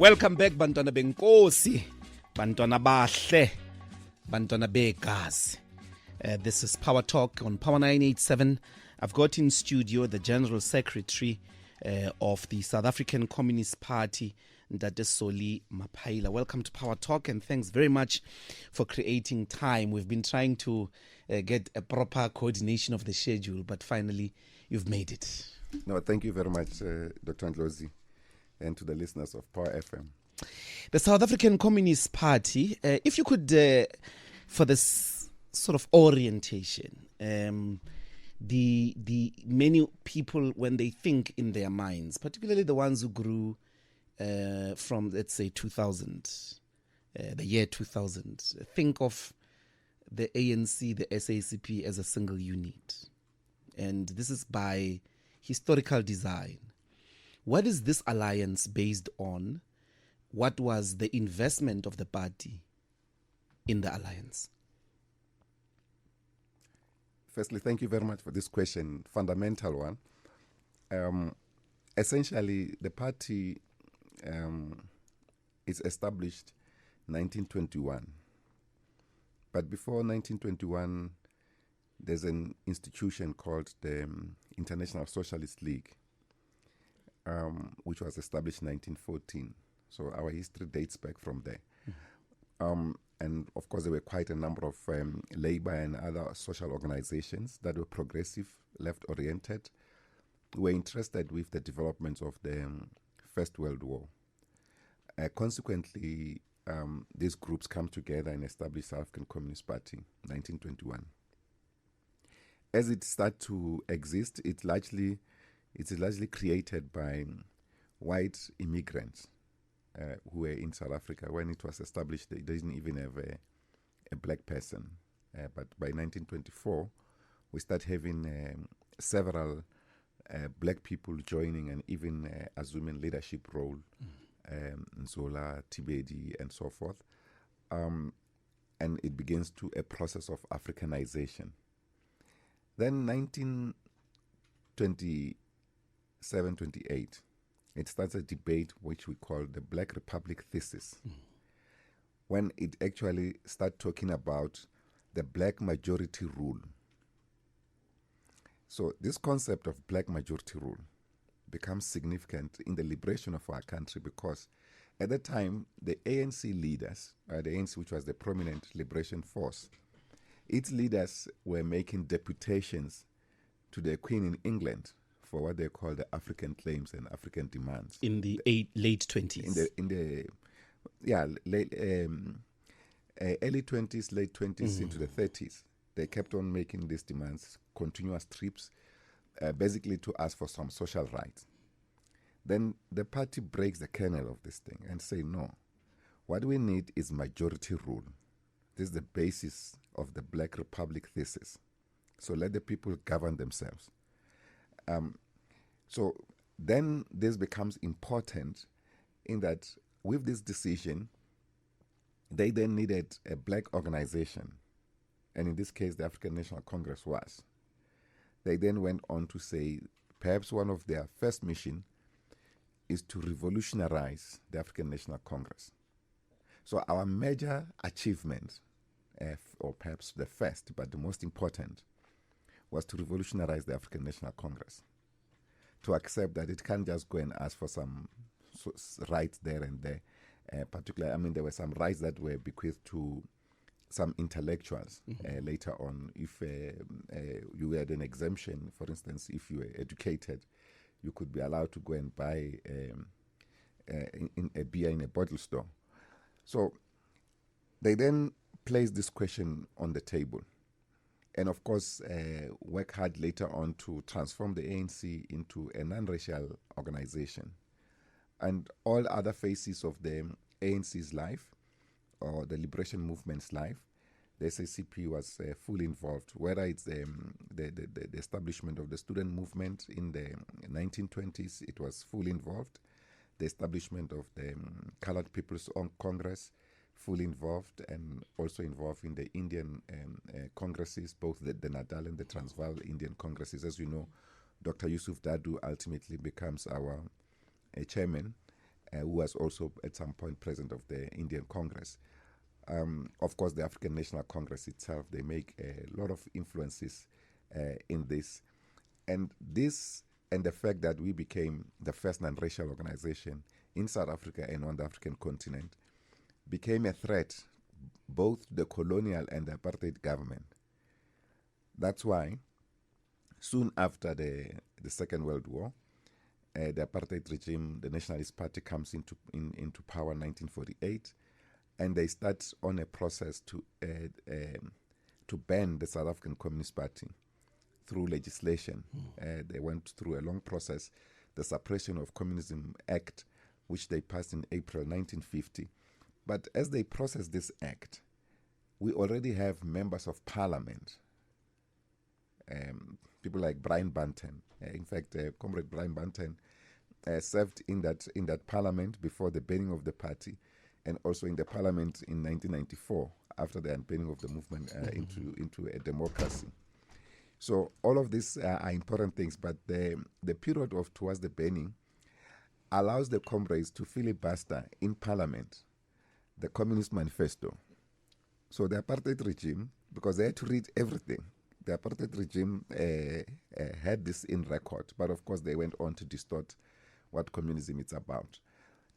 Welcome back, bantwana benkosi, bantwana bahle, bantwana begazi. This is Power Talk on Power 987. I've got in studio the General Secretary of the South African Communist Party, Ndlozi Mapaila. Welcome to Power Talk, and thanks very much for creating time. We've been trying to get a proper coordination of the schedule, but finally you've made it. No, thank you very much, Dr. Ndlozi, and to the listeners of Power FM. The South African Communist Party, if you could, for this sort of orientation, the many people, when they think in their minds, particularly the ones who grew from, let's say, 2000, the year 2000, think of the ANC, the SACP as a single unit. And this is by historical design. What is this alliance based on? What was the investment of the party in the alliance? Firstly, thank you very much for this question, fundamental one. Essentially, the party is established 1921. But before 1921, there's an institution called the International Socialist League, which was established in 1914. So our history dates back from there. And of course, there were quite a number of labor and other social organizations that were progressive, left-oriented, who were interested with the developments of the First World War. Consequently, these groups come together and establish South African Communist Party, 1921. As it started to exist, it is largely created by white immigrants who were in South Africa. When it was established, they didn't even have a black person. But by 1924, we start having several black people joining and even assuming leadership role, Nzola, Tibedi, and so forth. And it begins a process of Africanization. Then 1927-28, it starts a debate which we call the Black Republic thesis, when it actually starts talking about the black majority rule. So this concept of black majority rule becomes significant in the liberation of our country, because at the time, the ANC leaders, the ANC, which was the prominent liberation force, its leaders were making deputations to the Queen in England for what they call the African claims and African demands. In the late 20s. Early 20s, late 20s into the 30s. They kept on making these demands, continuous trips, basically to ask for some social rights. Then the party breaks the kernel of this thing and say, no, what we need is majority rule. This is the basis of the Black Republic thesis. So let the people govern themselves. So then this becomes important in that with this decision, they then needed a black organization. And in this case, the African National Congress was. They then went on to say perhaps one of their first mission is to revolutionize the African National Congress. So our major achievement, or perhaps the first, but the most important, was to revolutionize the African National Congress. To accept that it can't just go and ask for some rights there and there. Particularly, there were some rights that were bequeathed to some intellectuals later on. If you had an exemption, for instance, if you were educated, you could be allowed to go and buy a beer in a bottle store. So they then placed this question on the table. And of course, work hard later on to transform the ANC into a non-racial organization. And all other phases of the ANC's life, or the liberation movement's life, the SACP was fully involved, whether it's the establishment of the student movement in the 1920s, it was fully involved. The establishment of the Colored People's Congress, fully involved, and also involved in the Indian congresses, both the Natal and the Transvaal Indian congresses. As you know, Dr. Yusuf Dadu ultimately becomes our chairman, who was also at some point president of the Indian Congress. Of course, the African National Congress itself, they make a lot of influences in this. And this, and the fact that we became the first non-racial organization in South Africa and on the African continent, became a threat both to the colonial and the apartheid government. That's why soon after the Second World War, the apartheid regime, the Nationalist Party, comes into power in 1948, and they start on a process to ban the South African Communist Party through legislation. They went through a long process, the Suppression of Communism Act, which they passed in April 1950. But as they process this act, we already have members of parliament, people like Brian Banton. In fact, Comrade Brian Banton served in that parliament before the banning of the party, and also in the parliament in 1994 after the unbanning of the movement into a democracy. So all of these are important things, but the period of towards the banning allows the comrades to filibuster in parliament the Communist Manifesto. So the apartheid regime, because they had to read everything, the apartheid regime had this in record, but of course they went on to distort what communism is about.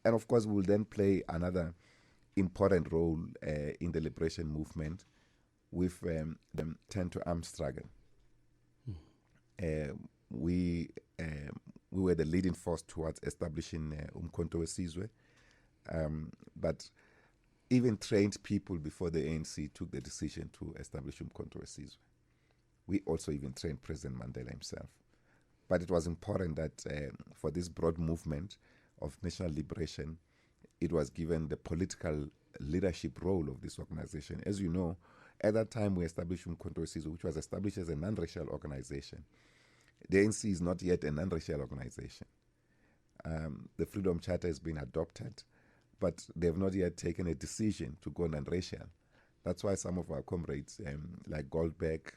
And of course we'll then play another important role in the liberation movement with the turn to arms struggle. We were the leading force towards establishing Umkhonto weSizwe, but even trained people before the ANC took the decision to establish Umkhonto weSizwe. We also even trained President Mandela himself. But it was important that for this broad movement of national liberation, it was given the political leadership role of this organization. As you know, at that time we established Umkhonto weSizwe, which was established as a non-racial organization. The ANC is not yet a non-racial organization. The Freedom Charter has been adopted, but they have not yet taken a decision to go non-racial. That's why some of our comrades, like Goldberg,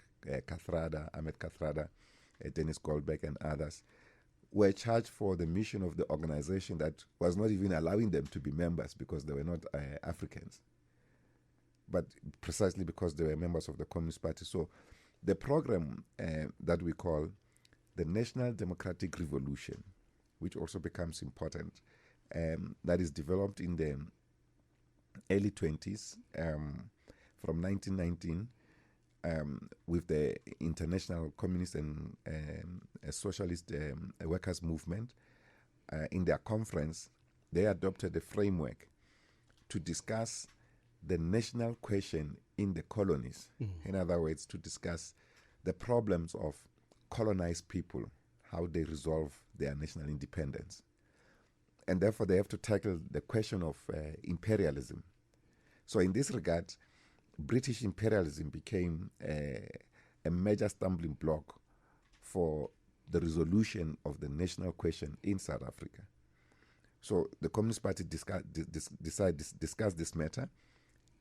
Kathrada, Ahmed Kathrada, Dennis Goldberg, and others, were charged for the mission of the organization that was not even allowing them to be members because they were not Africans, but precisely because they were members of the Communist Party. So the program that we call the National Democratic Revolution, which also becomes important, that is developed in the early 20s, from 1919, with the International Communist and Socialist Workers' Movement. In their conference, they adopted a framework to discuss the national question in the colonies. In other words, to discuss the problems of colonized people, how they resolve their national independence. And therefore, they have to tackle the question of imperialism. So in this regard, British imperialism became a major stumbling block for the resolution of the national question in South Africa. So the Communist Party discussed this matter,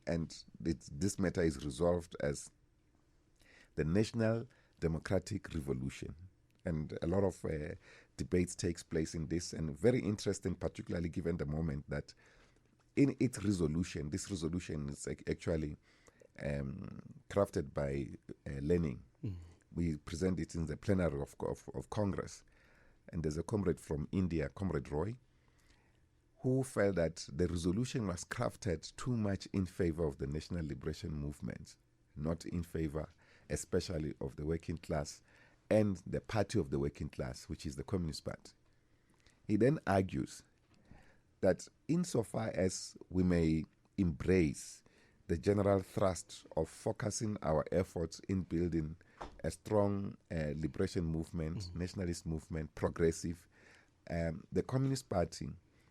and this matter is resolved as the National Democratic Revolution. And a lot of debates takes place in this, and very interesting, particularly given the moment that in its resolution, this resolution is actually crafted by Lenin. We present it in the plenary of Congress. And there's a comrade from India, Comrade Roy, who felt that the resolution was crafted too much in favor of the national liberation movement, not in favor especially of the working class and the party of the working class, which is the Communist Party. He then argues that insofar as we may embrace the general thrust of focusing our efforts in building a strong liberation movement, nationalist movement, progressive, the Communist Party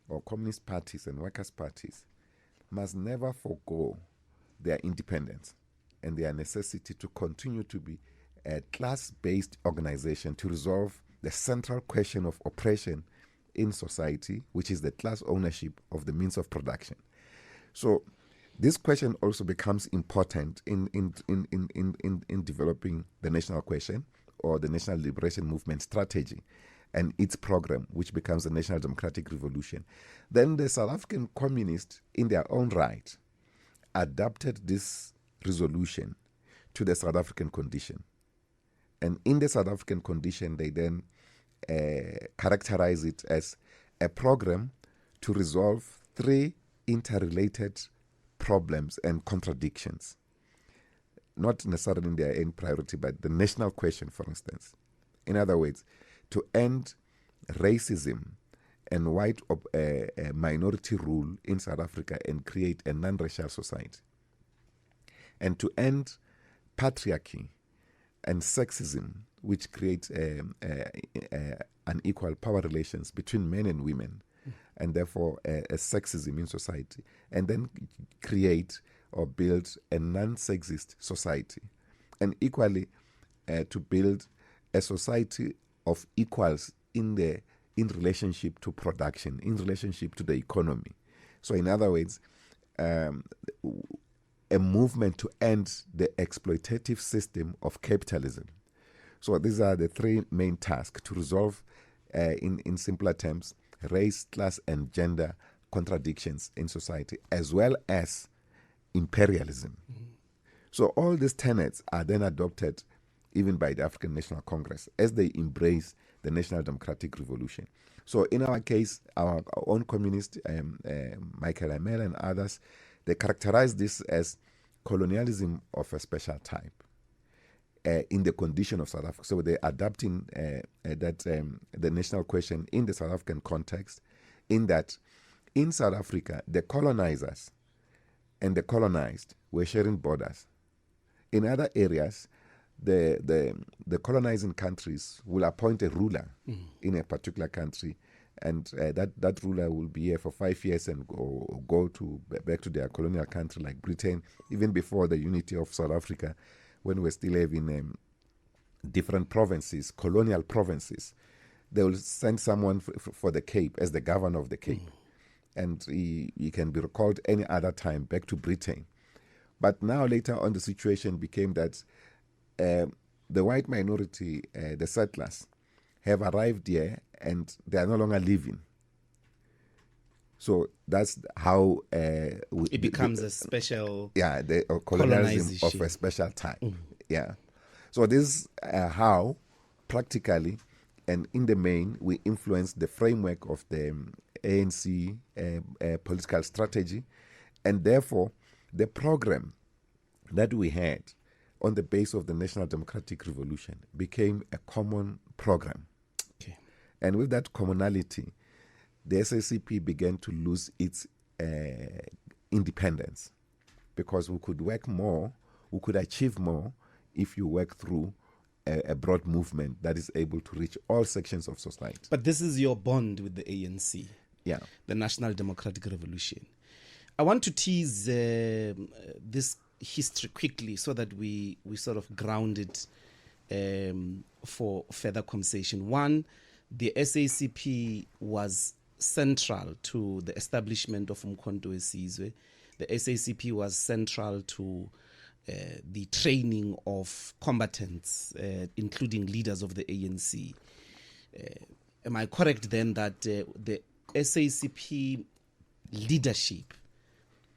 or communist parties and workers' parties must never forego their independence and their necessity to continue to be a class-based organization to resolve the central question of oppression in society, which is the class ownership of the means of production. So this question also becomes important in developing the national question or the national liberation movement strategy. and its program, which becomes the National Democratic Revolution. Then the South African communists, in their own right, adapted this resolution to the South African condition. And in the South African condition, they then characterize it as a program to resolve three interrelated problems and contradictions. Not necessarily in their end priority, but the national question, for instance. In other words, to end racism and white minority rule in South Africa and create a non-racial society. And to end patriarchy and sexism, which creates unequal power relations between men and women, and therefore a sexism in society, and then create or build a non-sexist society, and equally to build a society of equals in relationship to production, in relationship to the economy. So in other words, a movement to end the exploitative system of capitalism. So these are the three main tasks to resolve, in simpler terms, race, class, and gender contradictions in society, as well as imperialism. So all these tenets are then adopted even by the African National Congress as they embrace the National Democratic Revolution. So in our case, our own communist, Michael Amel and others, they characterize this as colonialism of a special type in the condition of South Africa. So they're adapting the national question in the South African context, in that in South Africa, the colonizers and the colonized were sharing borders. In other areas, the colonizing countries will appoint a ruler in a particular country, and that ruler will be here for 5 years and go back to their colonial country, like Britain, even before the unity of South Africa, when we're still having different provinces, colonial provinces. They will send someone for the Cape as the governor of the Cape, and he can be recalled any other time back to Britain. But now later on, the situation became that the white minority, the settlers, have arrived here and they are no longer living. So that's how it becomes a special the colonialism of a special type. Yeah. So this is how practically and in the main we influence the framework of the ANC political strategy, and therefore the program that we had on the base of the National Democratic Revolution became a common program. Okay. And with that commonality, the SACP began to lose its independence, because we could work more, we could achieve more if you work through a broad movement that is able to reach all sections of society. But this is your bond with the ANC, the National Democratic Revolution. I want to tease this history quickly so that we sort of ground it for further conversation. One, the SACP was central to the establishment of Umkhonto weSizwe. The SACP was central to the training of combatants, including leaders of the ANC. Am I correct then that the SACP leadership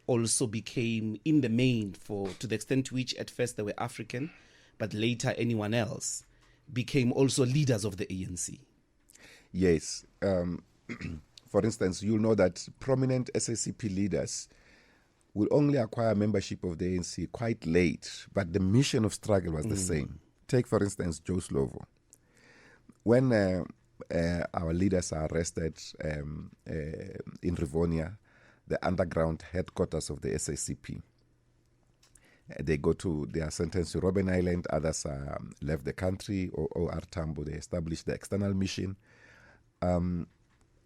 also became, in the main, to the extent to which at first they were African, but later anyone else, became also leaders of the ANC? Yes. For instance, you'll know that prominent SACP leaders will only acquire membership of the ANC quite late, but the mission of struggle was the same. Take, for instance, Joe Slovo. When our leaders are arrested in Rivonia, the underground headquarters of the SACP, they are sentenced to Robben Island, others left the country, or Tambo, they established the external mission. And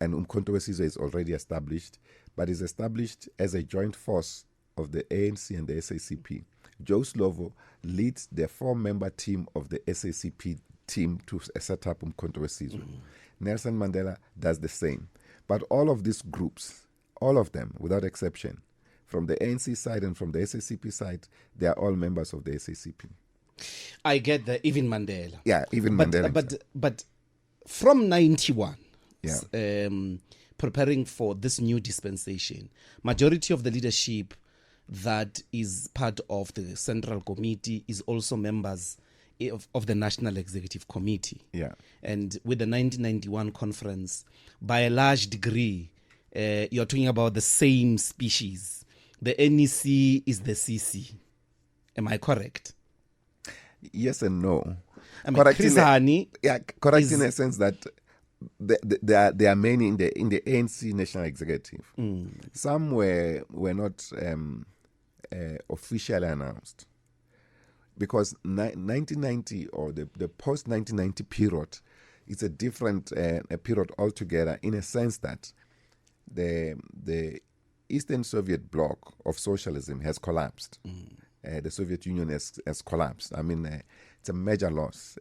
Umkhonto weSizwe is already established, but is established as a joint force of the ANC and the SACP. Joe Slovo leads the 4-member team of the SACP team to set up Umkhonto weSizwe. Nelson Mandela does the same. But all of these groups, all of them, without exception, from the ANC side and from the SACP side, they are all members of the SACP. I get that, even Mandela. Yeah, even Mandela. But from 91, Yeah. preparing for this new dispensation, majority of the leadership that is part of the Central Committee is also members of the National Executive Committee. Yeah. And with the 1991 conference, by a large degree, you're talking about the same species. The NEC is the CC. Am I correct? Yes and no. I mean, Chris Hani correct in a sense that there are many in the ANC National Executive. Some were not officially announced, because 1990 or the post 1990 period is a different period altogether, in a sense that the Eastern Soviet bloc of socialism has collapsed. The Soviet Union has collapsed. I mean, it's a major loss,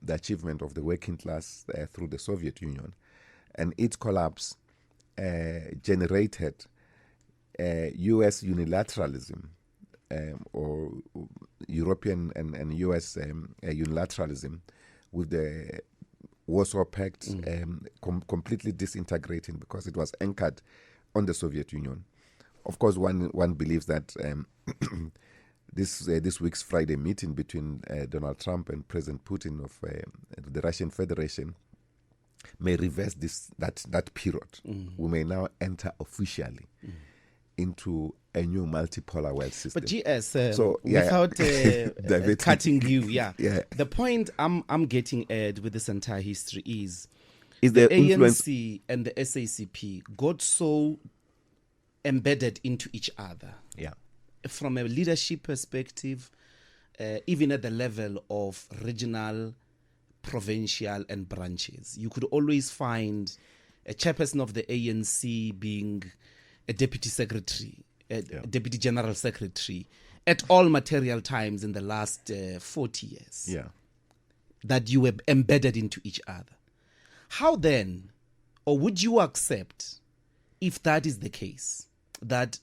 the achievement of the working class through the Soviet Union. And its collapse generated U.S. unilateralism, or European and U.S. Unilateralism, with the Warsaw Pact completely disintegrating, because it was anchored on the Soviet Union. Of course, one believes that this week's Friday meeting between Donald Trump and President Putin of the Russian Federation may reverse that period. We may now enter officially into a new multipolar world system. But GS, without cutting you, the point I'm getting at with this entire history is the ANC and the SACP got so embedded into each other. Yeah. From a leadership perspective, even at the level of regional, provincial, and branches, you could always find a chairperson of the ANC being a deputy secretary, a deputy general secretary, at all material times in the last 40 years. Yeah. That you were embedded into each other. How then, or would you accept, if that is the case, that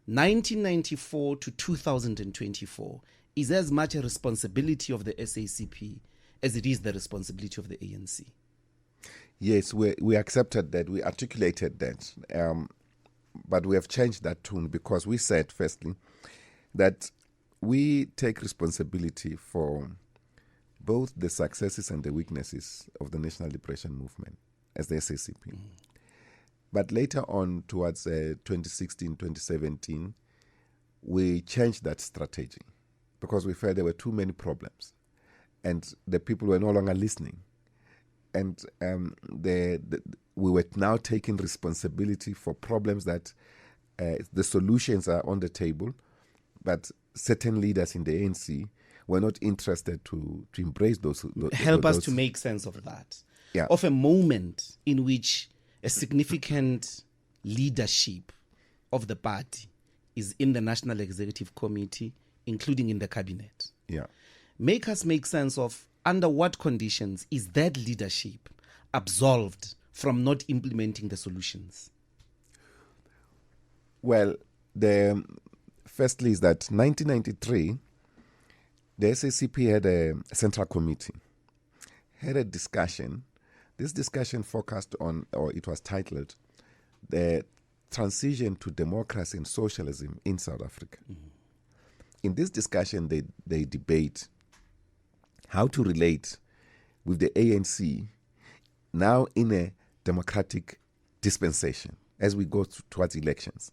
1994 to 2024 is as much a responsibility of the SACP as it is the responsibility of the ANC? Yes, we accepted that, we articulated that, but we have changed that tune, because we said, firstly, that we take responsibility for both the successes and the weaknesses of the National Liberation Movement as the SACP. But later on, towards 2016, 2017, we changed that strategy, because we felt there were too many problems and the people were no longer listening. And we were now taking responsibility for problems that the solutions are on the table, but certain leaders in the ANC were not interested to embrace those. Help us to make sense of that. Yeah. Of a moment in which a significant leadership of the party is in the National Executive Committee, including in the cabinet. Yeah. Make us make sense of under what conditions is that leadership absolved from not implementing the solutions? Well, firstly is that 1993, the SACP had a central committee, had a discussion. This discussion focused on, or it was titled, the transition to democracy and socialism in South Africa. In this discussion, they debate how to relate with the ANC now in a democratic dispensation as we go towards elections,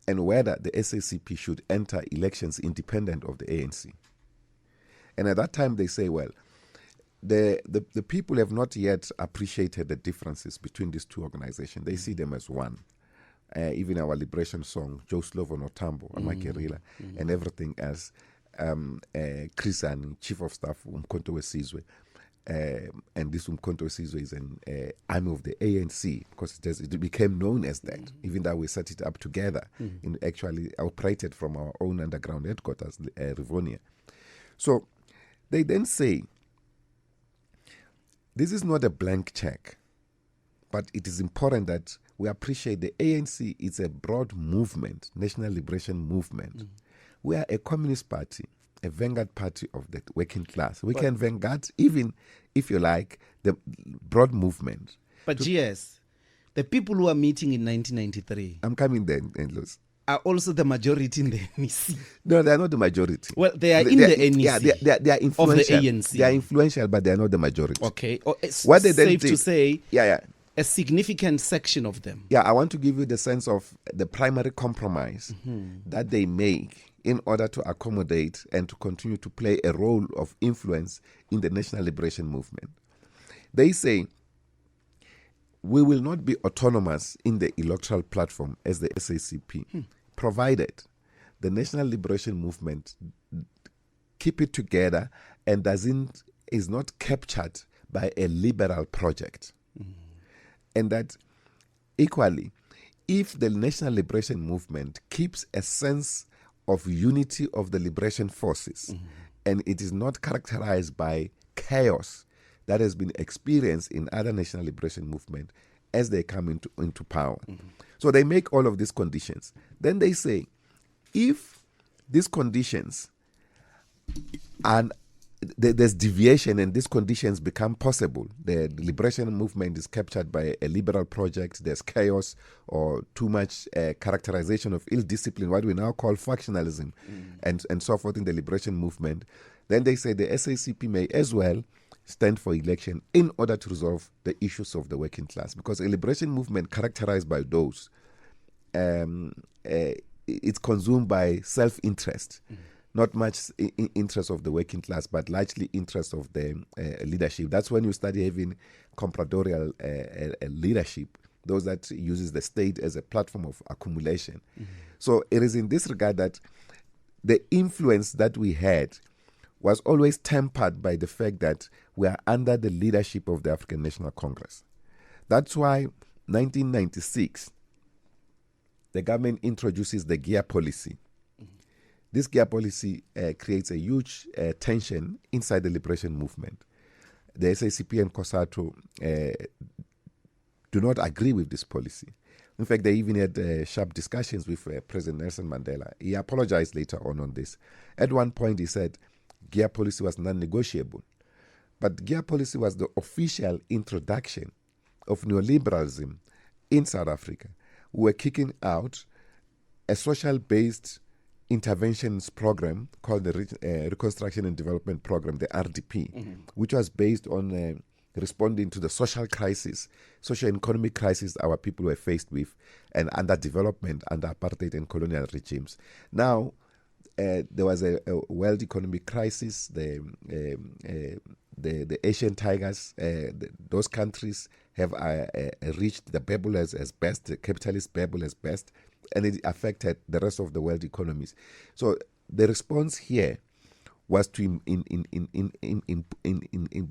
and whether the SACP should enter elections independent of the ANC. And at that time, they say, well, the people have not yet appreciated the differences between these two organizations. They see them as one. Even our liberation song, Joe Slovo no Tambo, Amakerila, and everything else. Chris Hani, Chief of Staff, Umkhonto weSizwe, and this Umkhonto weSizwe is an army of the ANC, because it became known as that, even though we set it up together and actually operated from our own underground headquarters, Rivonia. So they then say, this is not a blank check, but it is important that we appreciate the ANC is a broad movement, national liberation movement. We are a communist party, a vanguard party of the working class. We can vanguard, even if you like, the broad movement. But GS, the people who are meeting in 1993 I'm coming there, Ndlozi. are also the majority in the NEC. No, they are not the majority. Well, they are in the NEC. Yeah, they are influential. Of the ANC. They are influential, but they are not the majority. Okay. It's What they then safe did- to say Yeah. a significant section of them. Yeah, I want to give you the sense of the primary compromise that they make in order to accommodate and to continue to play a role of influence in the national liberation movement. They say, we will not be autonomous in the electoral platform as the SACP, provided the national liberation movement keep it together and is not captured by a liberal project. And that equally, if the national liberation movement keeps a sense of unity of the liberation forces and it is not characterized by chaos that has been experienced in other national liberation movement as they come into power. So they make all of these conditions. Then they say, if these conditions and there's deviation and these conditions become possible, the liberation movement is captured by a liberal project, there's chaos or too much characterization of ill discipline, what we now call factionalism, and so forth in the liberation movement, then they say the SACP may as well stand for election in order to resolve the issues of the working class, because a liberation movement characterized by those, it's consumed by self-interest. Not much interest of the working class, but largely interest of the leadership. That's when you start having compradorial leadership, those that uses the state as a platform of accumulation. So it is in this regard that the influence that we had was always tempered by the fact that we are under the leadership of the African National Congress. That's why 1996, the government introduces the GEAR policy. This GEAR policy creates a huge tension inside the liberation movement. The SACP and COSATU do not agree with this policy. In fact, they even had sharp discussions with President Nelson Mandela. He apologized later on this. At one point, he said GEAR policy was non-negotiable. But GEAR policy was the official introduction of neoliberalism in South Africa. We were kicking out a social-based interventions program called the Reconstruction and Development Program, the RDP, which was based on responding to the social crisis, social and economic crisis our people were faced with, and underdevelopment under apartheid and colonial regimes. Now, there was a world economic crisis. The Asian tigers, those countries have reached the bubble as best, the capitalist bubble as best, and it affected the rest of the world economies. So the response here was to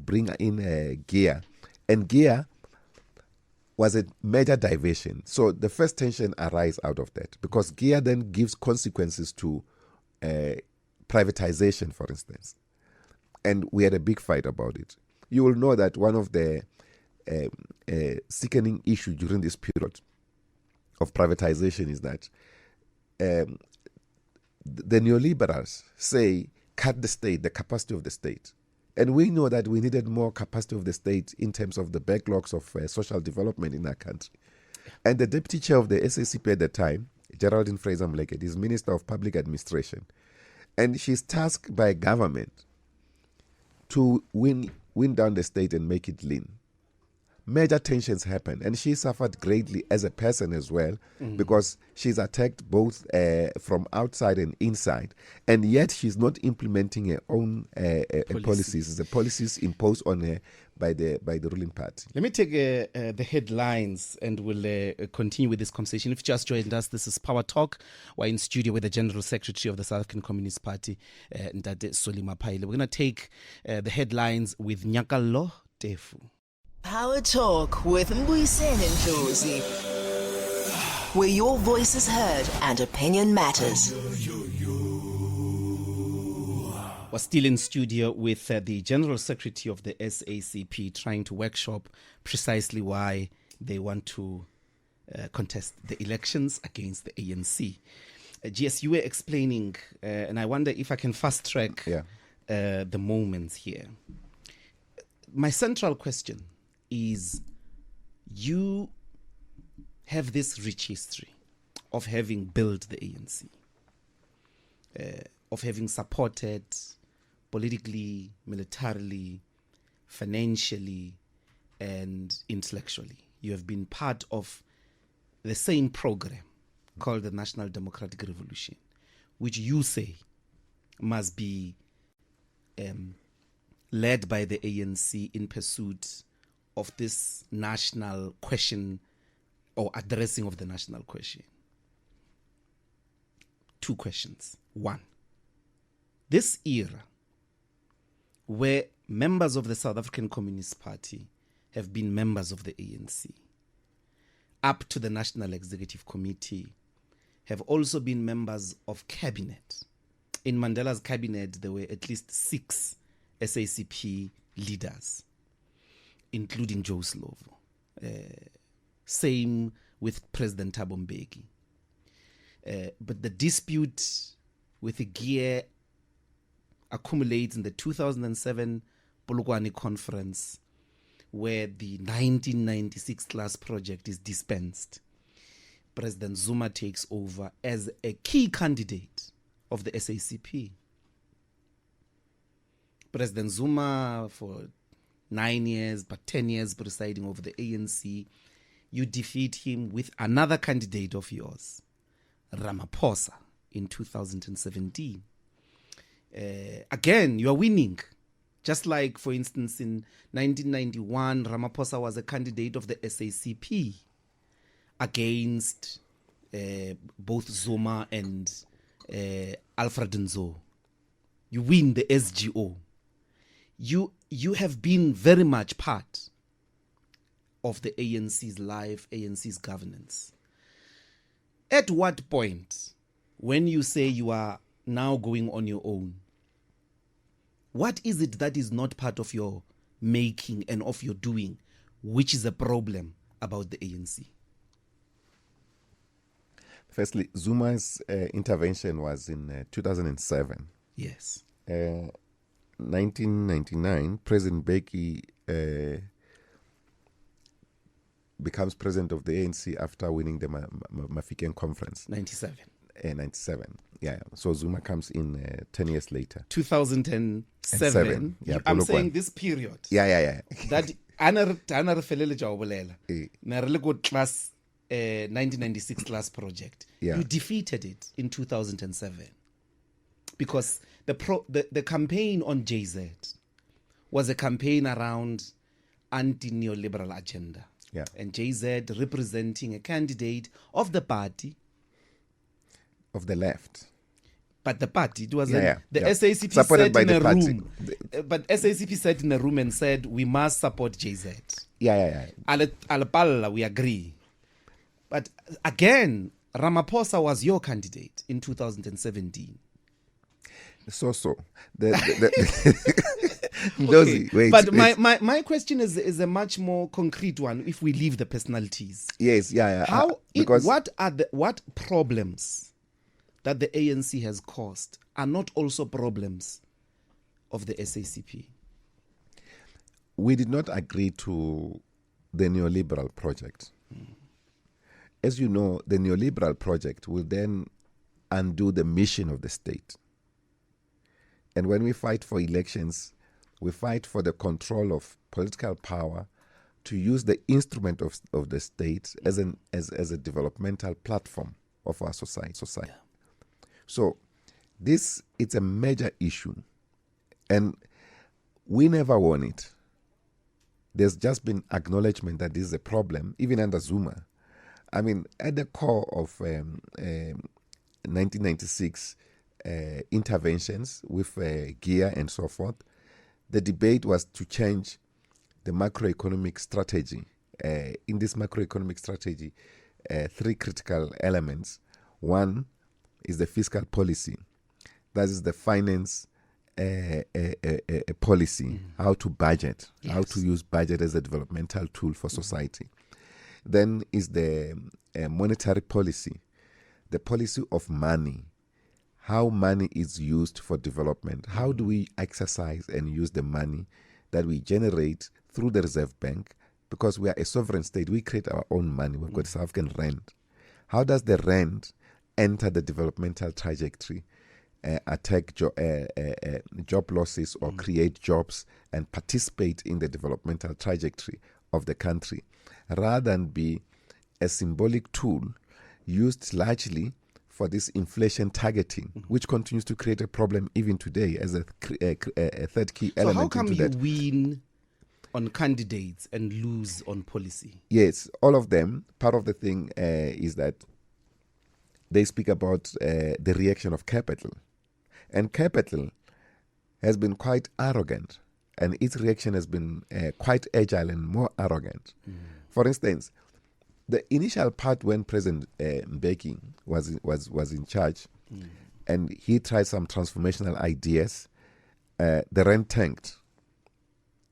bring in GEAR, and GEAR was a major diversion. So the first tension arises out of that, because GEAR then gives consequences to privatization, for instance, and we had a big fight about it. You will know that one of the sickening issues during this period of privatization is that the neoliberals say cut the state, the capacity of the state. And we know that we needed more capacity of the state in terms of the backlogs of social development in our country. And the deputy chair of the SACP at the time, Geraldine Fraser-Mlekete, is Minister of Public Administration. And she's tasked by government to win down the state and make it lean. Major tensions happen, and she suffered greatly as a person as well, because she's attacked both from outside and inside, and yet she's not implementing her own policies. The policies imposed on her by the ruling party. Let me take the headlines, and we'll continue with this conversation. If you just joined us, this is Power Talk. We're in studio with the General Secretary of the South African Communist Party, Mapaila. We're going to take the headlines with Nyakalo Tefu. Power Talk with Mbuyiseni and Ndlozi, where your voice is heard and opinion matters. We're still in studio with the General Secretary of the SACP, trying to workshop precisely why they want to contest the elections against the ANC. GS, you were explaining, and I wonder if I can fast track the moments here. My central question is, you have this rich history of having built the ANC, of having supported politically, militarily, financially, and intellectually. You have been part of the same program called the National Democratic Revolution, which you say must be led by the ANC in pursuit of this national question or addressing of the national question. Two questions. One, this era where members of the South African Communist Party have been members of the ANC, up to the National Executive Committee, have also been members of cabinet. In Mandela's cabinet, there were at least 6 SACP leaders, including Joe Slovo. Same with President Thabo Mbeki. But the dispute with the gear accumulates in the 2007 Polokwane Conference, where the 1996 class project is dispensed. President Zuma takes over as a key candidate of the SACP. President Zuma, for 9 years, but 10 years presiding over the ANC, you defeat him with another candidate of yours, Ramaphosa, in 2017. Again, you are winning. Just like, for instance, in 1991, Ramaphosa was a candidate of the SACP against both Zuma and Alfred Nzo. You win the SGO. You have been very much part of the ANC's life, ANC's governance. At what point, when you say you are now going on your own, what is it that is not part of your making and of your doing, which is a problem about the ANC? Firstly, Zuma's intervention was in 2007. Yes. 1999, President Mbeki becomes president of the ANC after winning the Mafikeng conference. 97. 97. Yeah. So Zuma comes in 10 years later. 2007. Yeah, I'm Polokwane. saying this period. Yeah. That anar felele jawbolela. Na really good class 1996 class project. Yeah. You defeated it in 2007 because the campaign on JZ was a campaign around anti-neoliberal agenda. Yeah. And JZ representing a candidate of the party. Of the left. But the party, it was the SACP supported sat by in the a party. room. But SACP sat in a room and said, we must support JZ. Yeah. Alapalla, we agree. But again, Ramaphosa was your candidate in 2017. So. Ndlozi, okay. But my question is a much more concrete one if we leave the personalities. Yes, yeah. What problems that the ANC has caused are not also problems of the SACP? We did not agree to the neoliberal project. As you know, the neoliberal project will then undo the mission of the state. And when we fight for elections, we fight for the control of political power to use the instrument of the state as a developmental platform of our society. Yeah. So it's a major issue, and we never won it. There's just been acknowledgement that this is a problem, even under Zuma. I mean, at the core of 1996 interventions with gear and so forth, the debate was to change the macroeconomic strategy. In this macroeconomic strategy, 3 critical elements. One is the fiscal policy. That is the finance policy, how to budget, how to use budget as a developmental tool for society. Then is the monetary policy. the policy of money, how money is used for development. How do we exercise and use the money that we generate through the Reserve Bank? Because we are a sovereign state, we create our own money. We've got South African rand. How does the rand enter the developmental trajectory, attack job losses or create jobs and participate in the developmental trajectory of the country, rather than be a symbolic tool used largely for this inflation targeting, which continues to create a problem even today as a third key element. So how come into you that. win on candidates and lose on policy? Yes, all of them. Part of the thing is that they speak about the reaction of capital. And capital has been quite arrogant, and its reaction has been quite agile and more arrogant. For instance, the initial part when President Mbeki was in charge, and he tried some transformational ideas, the rand tanked.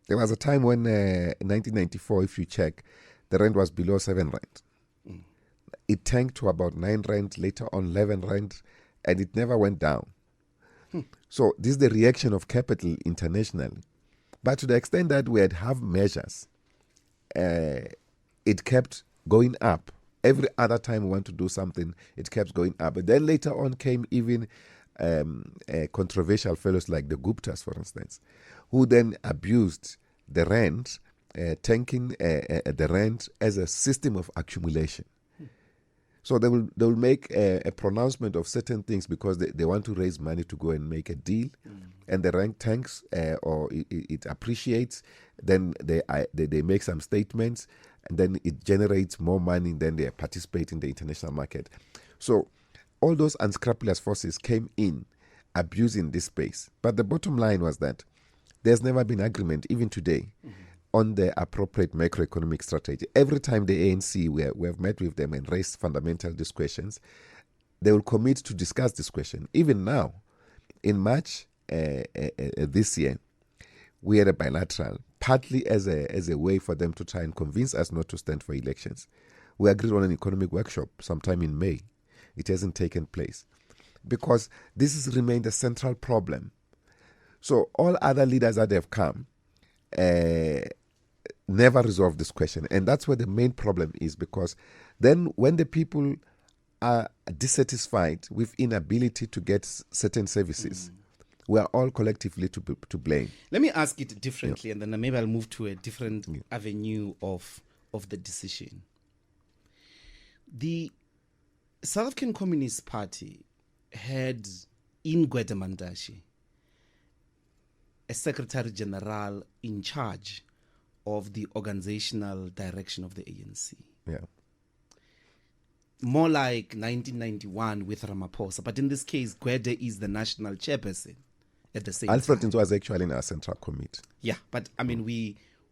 There was a time when, in 1994, if you check, the rand was below 7 rand. It tanked to about 9 rand, later on 11 rand, and it never went down. So this is the reaction of capital internationally. But to the extent that we had half measures, it kept going up. Every other time we want to do something, it kept going up. But then later on came even controversial fellows like the Guptas, for instance, who then abused the rand, tanking the rand as a system of accumulation. So they will make a pronouncement of certain things because they want to raise money to go and make a deal, and the rand tanks or it appreciates. Then they make some statements, and then it generates more money. Then they participate in the international market. So all those unscrupulous forces came in, abusing this space. But the bottom line was that there's never been agreement, even today, on the appropriate macroeconomic strategy. Every time the ANC, we have met with them and raised fundamental these questions, they will commit to discuss this question. Even now, in March this year, we had a bilateral, partly as a way for them to try and convince us not to stand for elections. We agreed on an economic workshop sometime in May. It hasn't taken place because this has remained a central problem. So all other leaders that have come never resolve this question. And that's where the main problem is, because then when the people are dissatisfied with inability to get certain services, we are all collectively to blame. Let me ask it differently, and then maybe I'll move to a different avenue of the decision. The South African Communist Party had in Gwede Mantashe a Secretary General in charge of the organizational direction of the ANC. Yeah. More like 1991 with Ramaphosa, but in this case, Gwede is the national chairperson at the same Alfred time. was actually in our central committee. Yeah, but I mean,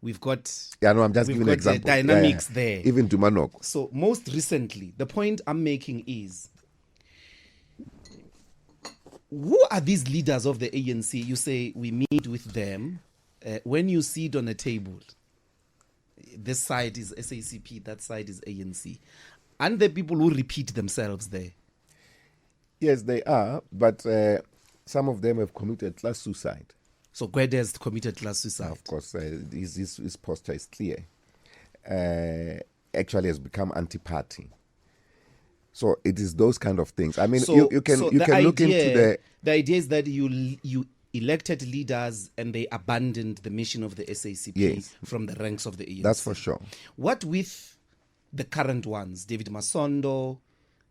we've got... Yeah, no, I'm just we've giving got an example. the dynamics there. Even Dumanok. So most recently, the point I'm making is, who are these leaders of the ANC? You say we meet with them. When you sit on a table, this side is SACP, that side is ANC. And the people who repeat themselves there. Yes, they are, but some of them have committed class suicide. So Gwede has committed class suicide. Of course, his posture is clear. Actually has become anti-party. So it is those kind of things. I mean, you can look into the... The idea is that you elected leaders and they abandoned the mission of the SACP from the ranks of the ANC. That's for sure. What with the current ones? David Masondo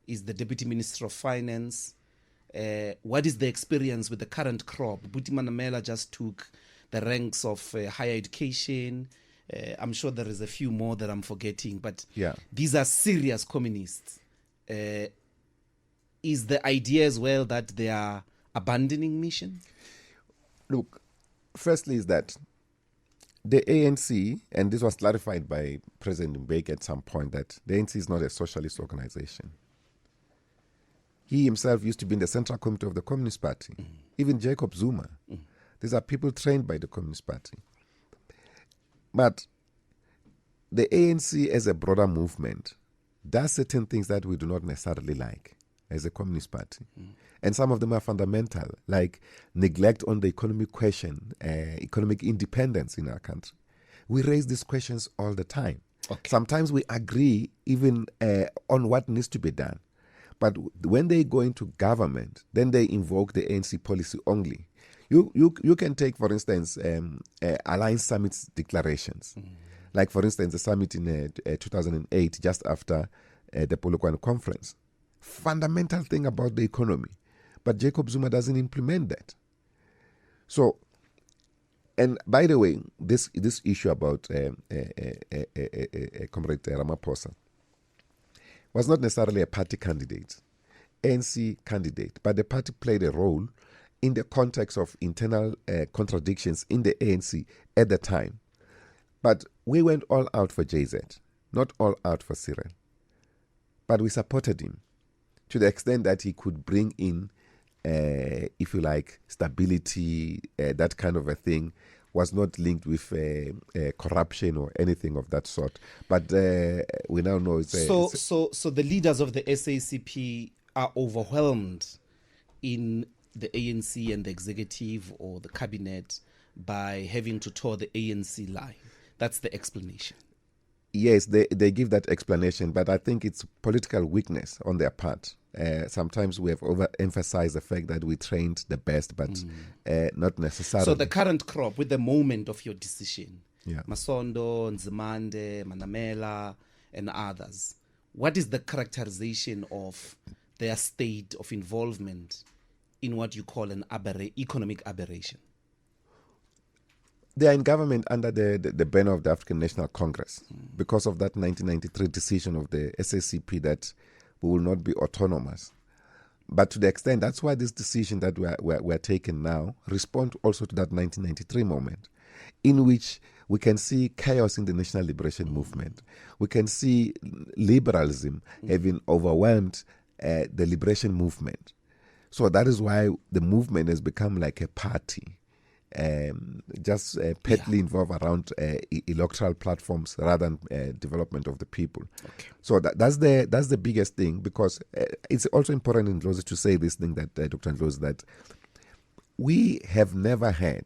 is the Deputy Minister of Finance. What is the experience with the current crop? Buti Manamela just took the ranks of higher education. I'm sure there is a few more that I'm forgetting, but these are serious communists. Is the idea as well that they are abandoning mission? Look, firstly is that the ANC, and this was clarified by President Mbeki at some point, that the ANC is not a socialist organization. He himself used to be in the Central Committee of the Communist Party. Even Jacob Zuma. These are people trained by the Communist Party. But the ANC as a broader movement does certain things that we do not necessarily like. as a Communist Party. And some of them are fundamental, like neglect on the economic question, economic independence in our country. We raise these questions all the time. Okay. Sometimes we agree even on what needs to be done. But when they go into government, then they invoke the ANC policy only. You can take, for instance, Alliance Summit's declarations. Like, for instance, the summit in 2008, just after the Polokwane conference. Fundamental thing about the economy. But Jacob Zuma doesn't implement that. So, and by the way, this issue about Comrade Ramaphosa was not necessarily a party candidate, ANC candidate, but the party played a role in the context of internal contradictions in the ANC at the time. But we went all out for JZ, not all out for Cyril. But we supported him to the extent that he could bring in, if you like, stability, that kind of a thing, was not linked with corruption or anything of that sort. But we now know it's... So the leaders of the SACP are overwhelmed in the ANC and the executive or the cabinet by having to toe the ANC line. That's the explanation. Yes, they give that explanation, but I think it's political weakness on their part. Sometimes we have overemphasized the fact that we trained the best, but not necessarily. So the current crop, with the moment of your decision, Yeah. Masondo, Nzimande, Manamela, and others, what is the characterization of their state of involvement in what you call an economic aberration? They are in government under the banner of the African National Congress because of that 1993 decision of the SACP that we will not be autonomous. But to the extent, that's why this decision that we're taking now respond also to that 1993 moment in which we can see chaos in the national liberation movement. We can see liberalism having overwhelmed the liberation movement. So that is why the movement has become like a party. Just petly involved around electoral platforms rather than development of the people. Okay. So that's the biggest thing, because it's also important in Ndlozi to say this thing that Dr. Ndlozi, that we have never had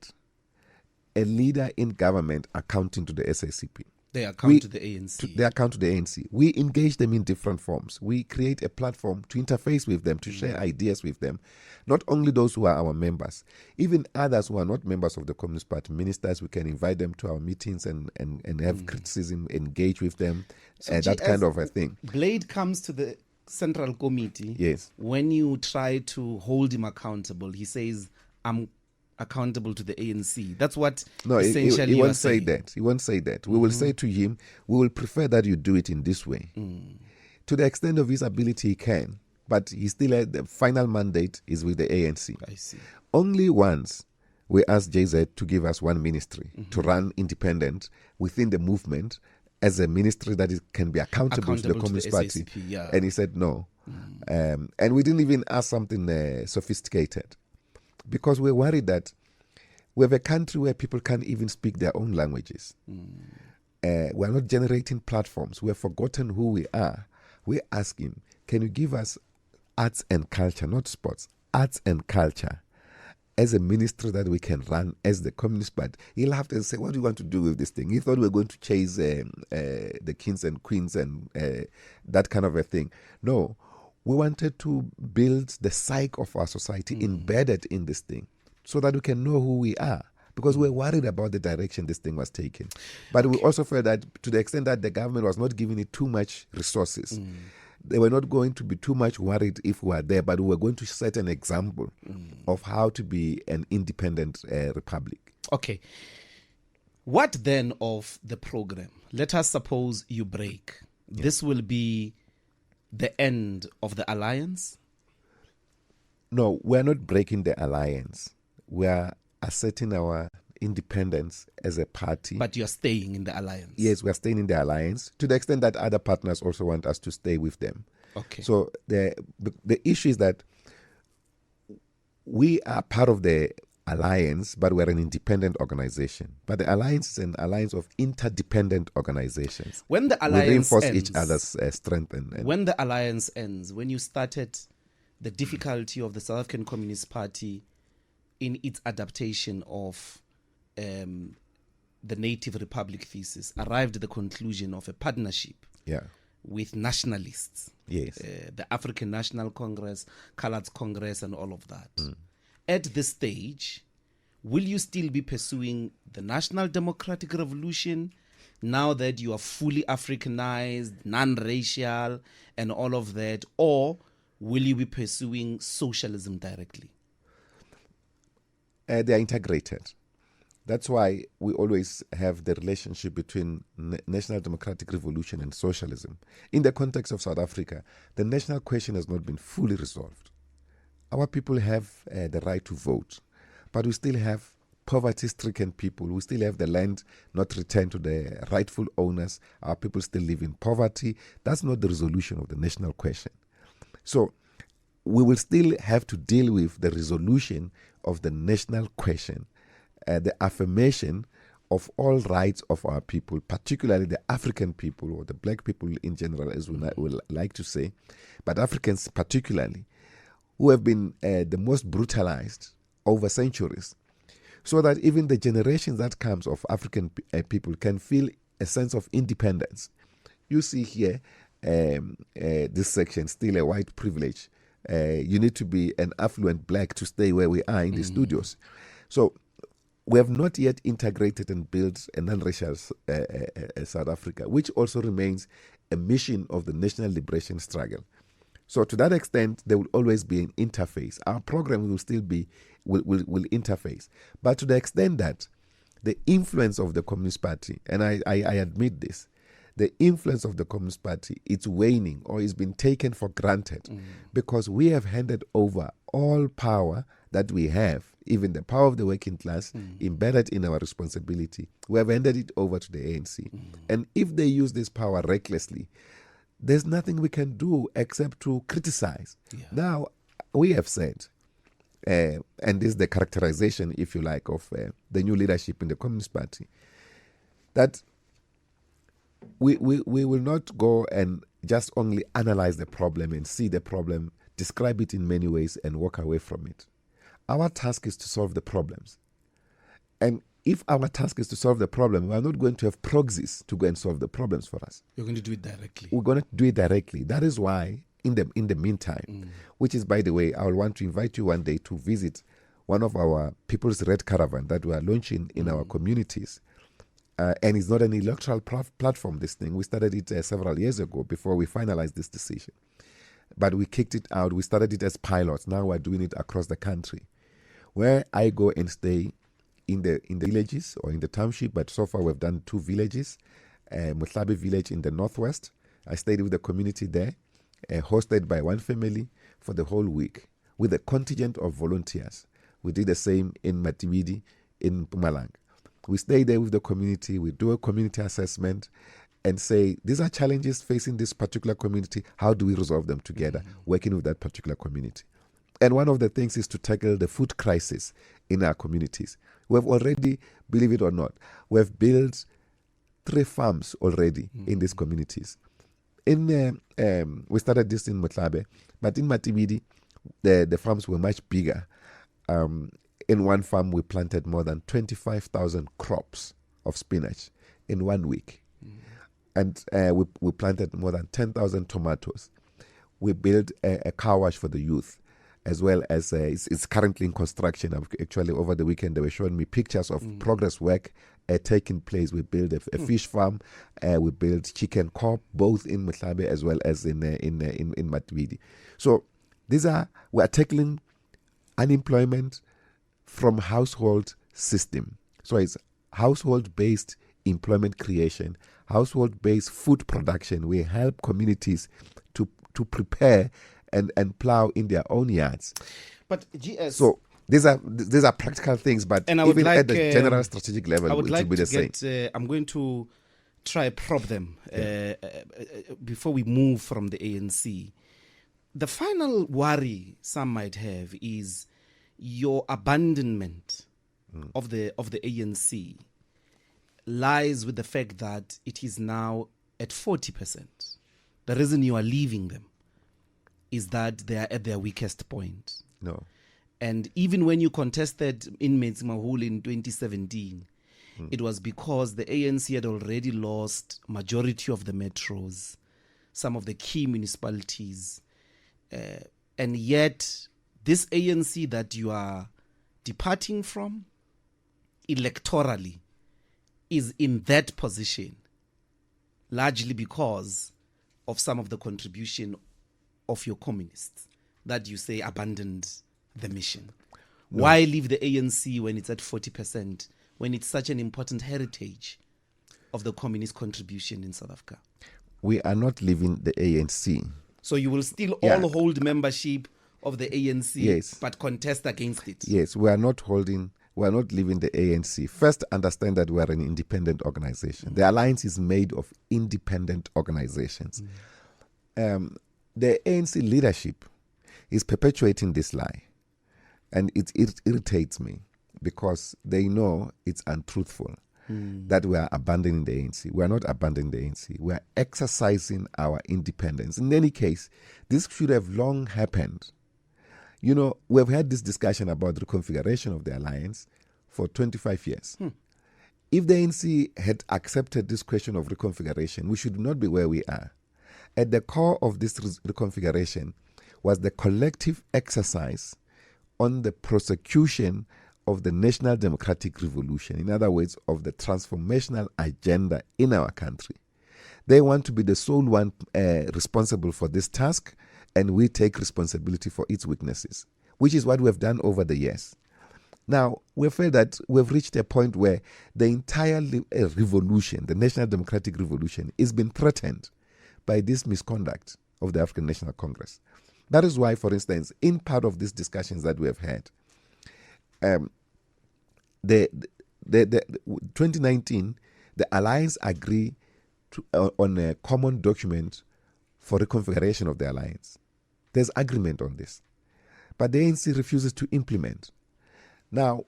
a leader in government accounting to the SACP. They account to the ANC. They account to the ANC. We engage them in different forms. We create a platform to interface with them, to share ideas with them. Not only those who are our members, even others who are not members of the Communist Party, ministers, we can invite them to our meetings and have criticism, engage with them, that kind of a thing. Blade comes to the Central Committee. Yes. When you try to hold him accountable, he says, I'm accountable to the ANC. That's what essentially he won't say that. He won't say that. We will say to him, we will prefer that you do it in this way. To the extent of his ability, he can. But he still had the final mandate is with the ANC. I see. Only once we asked JZ to give us one ministry to run independent within the movement as a ministry that can be accountable to the Communist Party. SACP, yeah. And he said no. And we didn't even ask something sophisticated, because we're worried that we have a country where people can't even speak their own languages. We're not generating platforms. We have forgotten who we are. We're asking, can you give us arts and culture, not sports, arts and culture, as a ministry that we can run as the Communist Party? He'll have to say, what do you want to do with this thing? He thought we were going to chase the kings and queens and that kind of a thing. No, we wanted to build the psyche of our society embedded in this thing so that we can know who we are, because we're worried about the direction this thing was taking. But we also felt that to the extent that the government was not giving it too much resources, they were not going to be too much worried if we were there, but we were going to set an example of how to be an independent republic. Okay. What then of the program? Let us suppose you break. Yeah. This will be the end of the alliance? No, we're not breaking the alliance. We are asserting our independence as a party. But you're staying in the alliance? Yes, we're staying in the alliance to the extent that other partners also want us to stay with them. Okay. So the issue is that we are part of the alliance, but we're an independent organization. But the alliance is an alliance of interdependent organizations. When the alliance we reinforce ends, each other's strength. When the alliance ends, when you started the difficulty of the South African Communist Party in its adaptation of the Native Republic thesis, arrived at the conclusion of a partnership with nationalists. Yes. The African National Congress, Coloureds Congress, and all of that. At this stage, will you still be pursuing the National Democratic Revolution now that you are fully Africanized, non-racial, and all of that, or will you be pursuing socialism directly? They are integrated. That's why we always have the relationship between National Democratic Revolution and socialism. In the context of South Africa, the national question has not been fully resolved. Our people have the right to vote, but we still have poverty-stricken people. We still have the land not returned to the rightful owners. Our people still live in poverty. That's not the resolution of the national question. So we will still have to deal with the resolution of the national question, the affirmation of all rights of our people, particularly the African people or the black people in general, as we would like to say, but Africans particularly, who have been the most brutalized over centuries, so that even the generations that comes of African people can feel a sense of independence. You see here, this section, still a white privilege. You need to be an affluent black to stay where we are in the studios. So we have not yet integrated and built a non-racial South Africa, which also remains a mission of the national liberation struggle. So to that extent, there will always be an interface. Our program will still be, will interface. But to the extent that the influence of the Communist Party, and I admit this, the influence of the Communist Party, it's waning or it's been taken for granted because we have handed over all power that we have, even the power of the working class, embedded in our responsibility. We have handed it over to the ANC. And if they use this power recklessly, there's nothing we can do except to criticize. Now, we have said, and this is the characterization, if you like, of the new leadership in the Communist Party, that we will not go and just only analyze the problem and see the problem, describe it in many ways, and walk away from it. Our task is to solve the problems. And if our task is to solve the problem, we are not going to have proxies to go and solve the problems for us. You're going to do it directly. We're going to do it directly. That is why, in the meantime, which is, by the way, I will want to invite you one day to visit one of our People's Red Caravan that we are launching in our communities. And it's not an electoral platform, this thing. We started it several years ago before we finalized this decision. But we kicked it out. We started it as pilots. Now we're doing it across the country, where I go and stay in the villages or in the township. But so far we've done 2 villages. Mutlabe village in the northwest. I stayed with the community there, hosted by one family for the whole week with a contingent of volunteers. We did the same in Matibidi in Mpumalanga. We stay there with the community, we do a community assessment and say, these are challenges facing this particular community. How do we resolve them together, working with that particular community? And one of the things is to tackle the food crisis in our communities. We have already, believe it or not, we have built 3 farms already in these communities. We started this in Mutlabe, but in Matibidi, the farms were much bigger. In one farm, we planted more than 25,000 crops of spinach in 1 week. And we planted more than 10,000 tomatoes. We built a car wash for the youth, as well as it's currently in construction. Actually, over the weekend, they were showing me pictures of progress work taking place. We built a fish farm. We built chicken coop, both in Mutlabe as well as in Matibidi. So we are tackling unemployment from household system. So it's household-based employment creation, household-based food production. We help communities to prepare and plow in their own yards. But GS... So these are practical things, but even at the general strategic level, it will be the same. I'm going to try probe them before we move from the ANC. The final worry some might have is your abandonment of the ANC lies with the fact that it is now at 40%. The reason you are leaving them is that they are at their weakest point. No. And even when you contested in Metsimahulu in 2017, it was because the ANC had already lost majority of the metros, some of the key municipalities. And yet, this ANC that you are departing from, electorally, is in that position, largely because of some of the contribution of your communists that you say abandoned the mission. No. Why leave the ANC when it's at 40%, when it's such an important heritage of the communist contribution in South Africa? We are not leaving the ANC. So you will still all hold membership of the ANC, yes, but contest against it? Yes, we are not leaving the ANC. First, understand that we are an independent organization. The alliance is made of independent organizations. The ANC leadership is perpetuating this lie. And it irritates me because they know it's untruthful that we are abandoning the ANC. We are not abandoning the ANC. We are exercising our independence. In any case, this should have long happened. You know, we've had this discussion about the reconfiguration of the alliance for 25 years. If the ANC had accepted this question of reconfiguration, we should not be where we are. At the core of this reconfiguration was the collective exercise on the prosecution of the National Democratic Revolution, in other words, of the transformational agenda in our country. They want to be the sole one responsible for this task, and we take responsibility for its weaknesses, which is what we have done over the years. Now, we feel that we've reached a point where the entire revolution, the National Democratic Revolution, is being threatened by this misconduct of the African National Congress. That is why, for instance, in part of these discussions that we have had, the 2019, the alliance agreed on a common document for reconfiguration of the alliance. There's agreement on this. But the ANC refuses to implement. Now,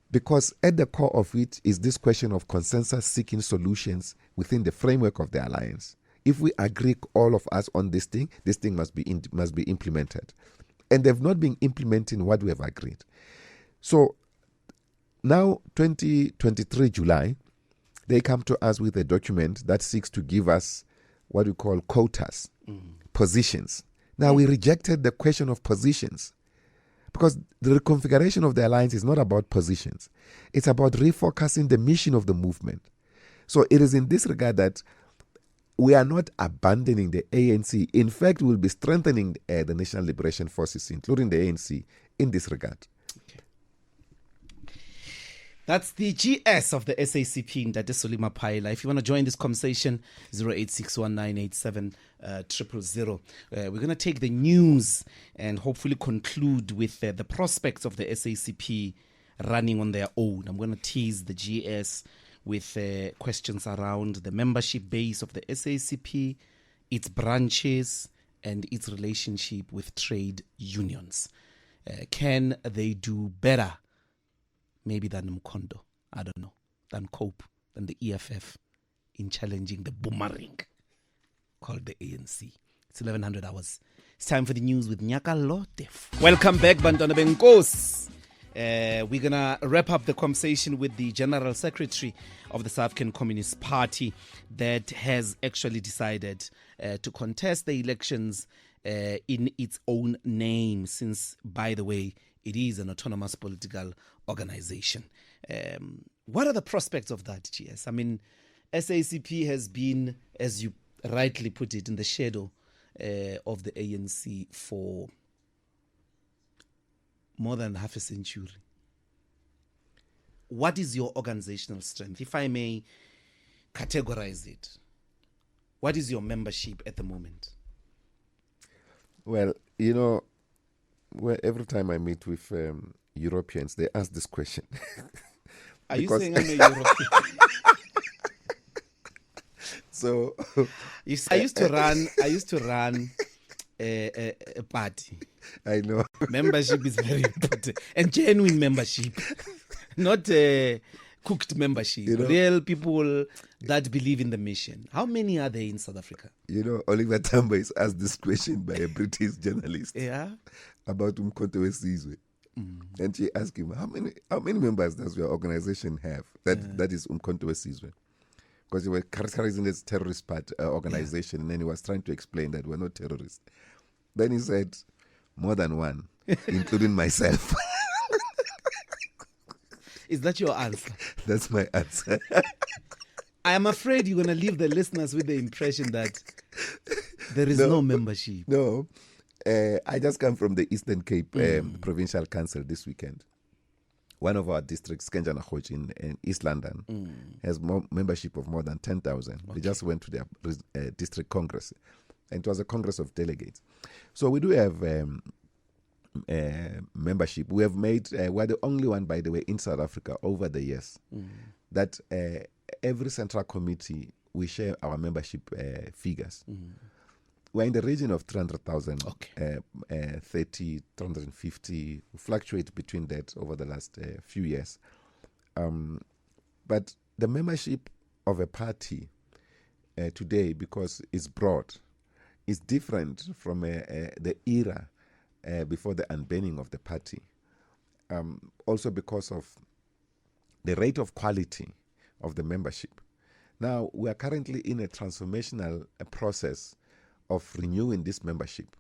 because at the core of it is this question of consensus-seeking solutions within the framework of the alliance. If we agree, all of us, on this thing must be implemented. And they've not been implementing what we have agreed. So now, 2023 July, they come to us with a document that seeks to give us what we call quotas, positions. Now, we rejected the question of positions because the reconfiguration of the alliance is not about positions. It's about refocusing the mission of the movement. So it is in this regard that we are not abandoning the ANC. In fact, we will be strengthening the National Liberation Forces, including the ANC, in this regard. Okay. That's the GS of the SACP, Ndlozi Mapaila. If you want to join this conversation, 0861987000. We're going to take the news and hopefully conclude with the prospects of the SACP running on their own. I'm going to tease the GS with questions around the membership base of the SACP, its branches, and its relationship with trade unions. Can they do better, maybe than Mkondo, I don't know, than COPE, than the EFF, in challenging the boomerang called the ANC? It's 1100 hours. It's time for the news with Nyaka Lotef. Welcome back, Bantwana Benkos. We're going to wrap up the conversation with the General Secretary of the South African Communist Party that has actually decided to contest the elections in its own name, since, by the way, it is an autonomous political organization. What are the prospects of that, GS? I mean, SACP has been, as you rightly put it, in the shadow of the ANC for more than half a century. What is your organizational strength? If I may categorize it, what is your membership at the moment? Well, you know, every time I meet with Europeans, they ask this question. Are you saying I'm a European? So I used to run a party. I know. Membership is very important, and genuine membership, not cooked membership, You know? real people that believe in the mission. How many are there in South Africa? You know, Oliver Tambo is asked this question by a British journalist Yeah. about Umkhonto weSizwe. And she asked him, how many members does your organization have? That is Umkhonto weSizwe. Because you were characterizing this terrorist organization, and then he was trying to explain that we're not terrorists. Then he said, more than one, including myself. Is that your answer? That's my answer. I am afraid you're going to leave the listeners with the impression that there is no membership. No. I just come from the Eastern Cape Provincial Council this weekend. One of our districts, Kenjanakhoch in East London, has membership of more than 10,000. They just went to their district congress. And it was a congress of delegates. So we do have membership. We have made, we're the only one, by the way, in South Africa over the years that every central committee, we share our membership figures. We're in the region of 300,000, 30, 350, fluctuate between that over the last few years. But the membership of a party today, because it's broad, is different from the era before the unbanning of the party. Also because of the rate of quality of the membership. Now, we are currently in a transformational process of renewing this membership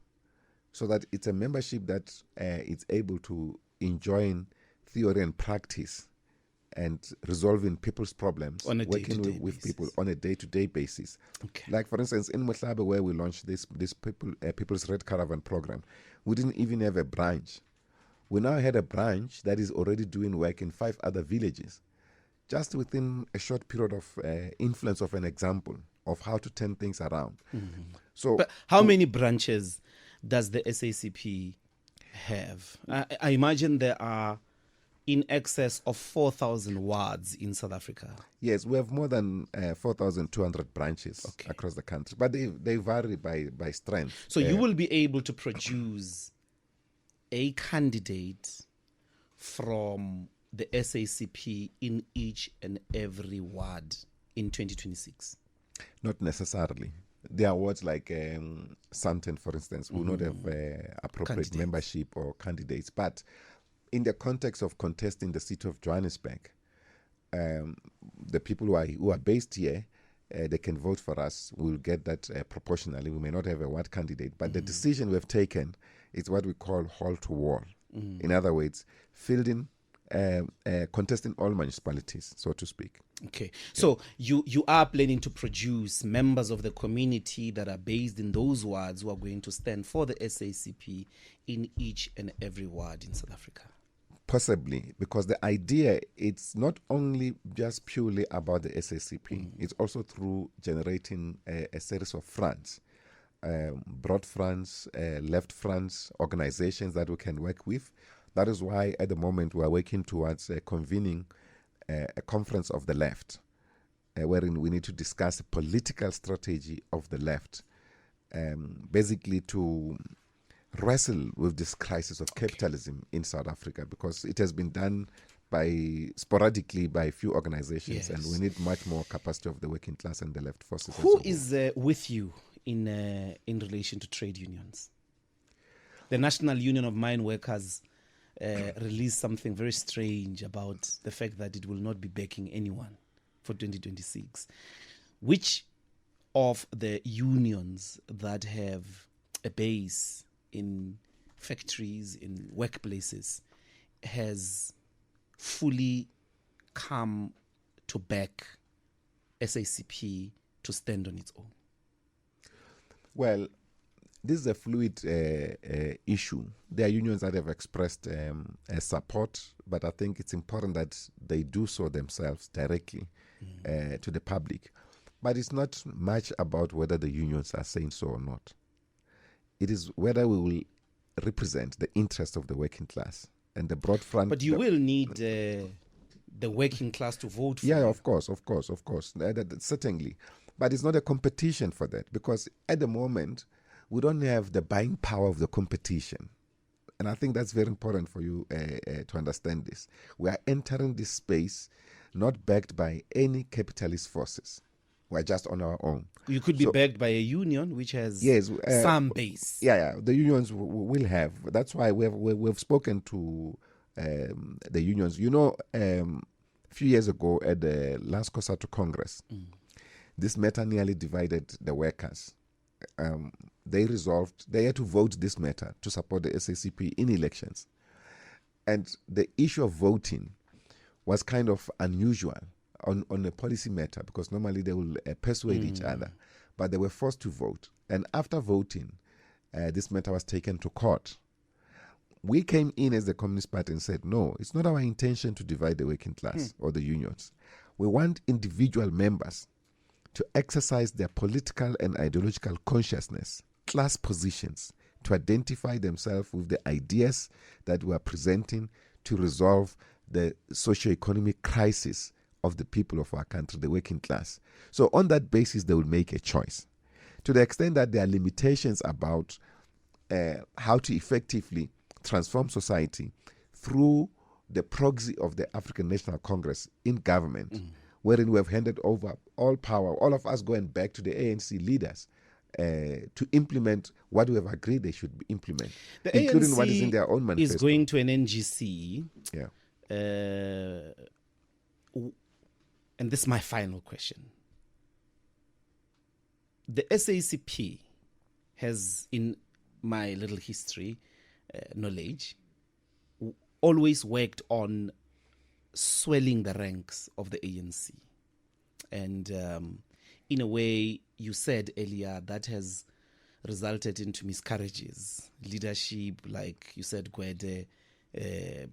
so that it's a membership that is able to enjoin theory and practice and resolving people's problems, on a working day-to-day with basis. people on a day-to-day basis. Okay. Like, for instance, in Motlabe, where we launched this People's Red Caravan program, we didn't even have a branch. We now had a branch that is already doing work in 5 other villages, just within a short period of influence of an example of how to turn things around. So, But how many branches does the SACP have? I imagine there are in excess of 4,000 wards in South Africa. yes, we have more than 4,200 branches across the country, but they vary by strength. So you will be able to produce a candidate from the SACP in each and every ward in 2026. Not necessarily. There are wards like Santon, for instance, who will not have appropriate Candidates. membership or candidates. But in the context of contesting the seat of Johannesburg, the people who are based here, they can vote for us. We'll get that proportionally. We may not have a ward candidate, but the decision we've taken is what we call hall to wall. In other words, fielding, contesting all municipalities, so to speak. Okay. So you are planning to produce members of the community that are based in those wards who are going to stand for the SACP in each and every ward in South Africa. Possibly, because the idea, it's not only just purely about the SACP, it's also through generating a series of fronts, broad fronts, left fronts, organizations that we can work with. That is why at the moment we are working towards convening a conference of the left, wherein we need to discuss the political strategy of the left, basically to wrestle with this crisis of capitalism in South Africa, because it has been done sporadically by a few organizations, and we need much more capacity of the working class and the left forces. Who is with you in relation to trade unions? The National Union of Mine Workers released something very strange about the fact that it will not be backing anyone for 2026. Which of the unions that have a base in factories, in workplaces, has fully come to back SACP to stand on its own? Well, this is a fluid issue. There are unions that have expressed support, but I think it's important that they do so themselves directly to the public. But it's not much about whether the unions are saying so or not. It is whether we will represent the interest of the working class and the broad front. But you will need the working class to vote for you. Of course. Certainly. But it's not a competition for that, because at the moment, we don't have the buying power of the competition. And I think that's very important for you to understand this. We are entering this space not backed by any capitalist forces. We're just on our own. You could be backed by a union which has some base. Yeah. The unions will have. That's why we've spoken to the unions. A few years ago at the last COSATU Congress, this matter nearly divided the workers. They had to vote this matter to support the SACP in elections. And the issue of voting was kind of unusual on a policy matter, because normally they will persuade each other, but they were forced to vote. And after voting, this matter was taken to court. We came in as the Communist Party and said, no, it's not our intention to divide the working class or the unions. We want individual members to exercise their political and ideological consciousness, class positions, to identify themselves with the ideas that we are presenting to resolve the socio-economic crisis of the people of our country, the working class. So on that basis, they will make a choice. To the extent that there are limitations about how to effectively transform society through the proxy of the African National Congress in government, wherein we have handed over all power, all of us going back to the ANC leaders to implement what we have agreed they should implement, the including ANC what is in their own manifesto. Is going to an NGC. Yeah. And this is my final question. The SACP has, in my little history knowledge, always worked on swelling the ranks of the ANC. And in a way, you said earlier, that has resulted into miscarriages. Leadership, like you said, Gwede,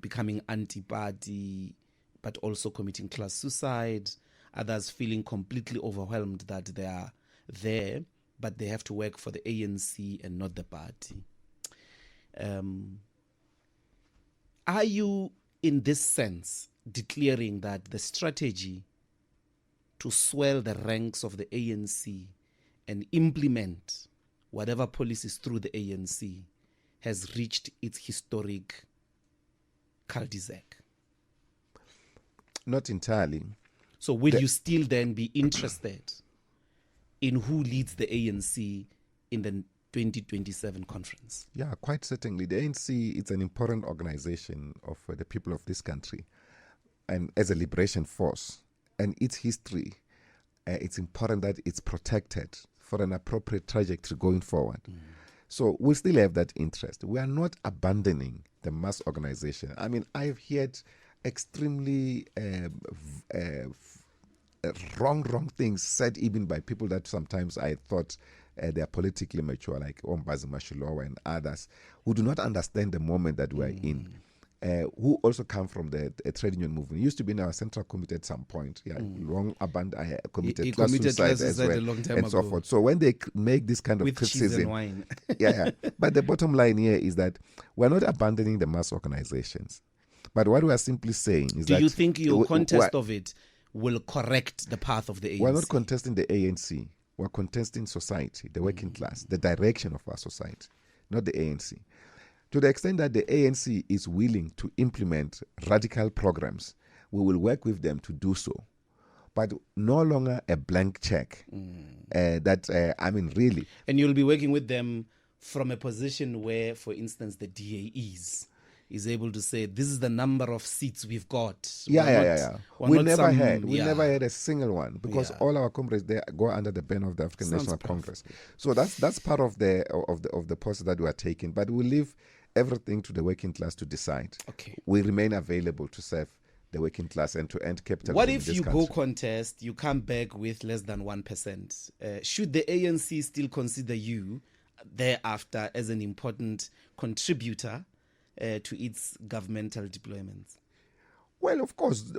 becoming anti-party, but also committing class suicide. Others feeling completely overwhelmed that they are there, but they have to work for the ANC and not the party. Are you, in this sense, declaring that the strategy to swell the ranks of the ANC and implement whatever policies through the ANC has reached its historic cul-de-sac? Not entirely. So will you still then be interested in who leads the ANC in the 2027 conference? Yeah, quite certainly. The ANC is an important organization of the people of this country, and as a liberation force. And its history, it's important that it's protected for an appropriate trajectory going forward. So we'll still have that interest. We are not abandoning the mass organization. I mean, I've heard extremely wrong things said even by people that sometimes I thought they are politically mature, like Ombazi Mashilowa and others, who do not understand the moment that we are in, who also come from the trade union movement. It used to be in our central committee at some point. Yeah, long abandoned, committed class suicide as well, a long time and ago. so forth. So when they make this kind of With cheese criticism, and wine. yeah. But the bottom line here is that we're not abandoning the mass organizations. But what we are simply saying is Do that... you think your contest of it will correct the path of the ANC? We're not contesting the ANC. We're contesting society, the working class, the direction of our society, not the ANC. To the extent that the ANC is willing to implement radical programs, we will work with them to do so. But no longer a blank check. Really. And you'll be working with them from a position where, for instance, the DA is able to say, this is the number of seats we've got. We never had a single one, because all our comrades, they go under the banner of the African National Congress. So that's part of the process that we are taking. But we leave everything to the working class to decide. Okay. We remain available to serve the working class and to end capitalism. What if you go contest, you come back with less than 1%? Should the ANC still consider you thereafter as an important contributor to its governmental deployments? Well, of course,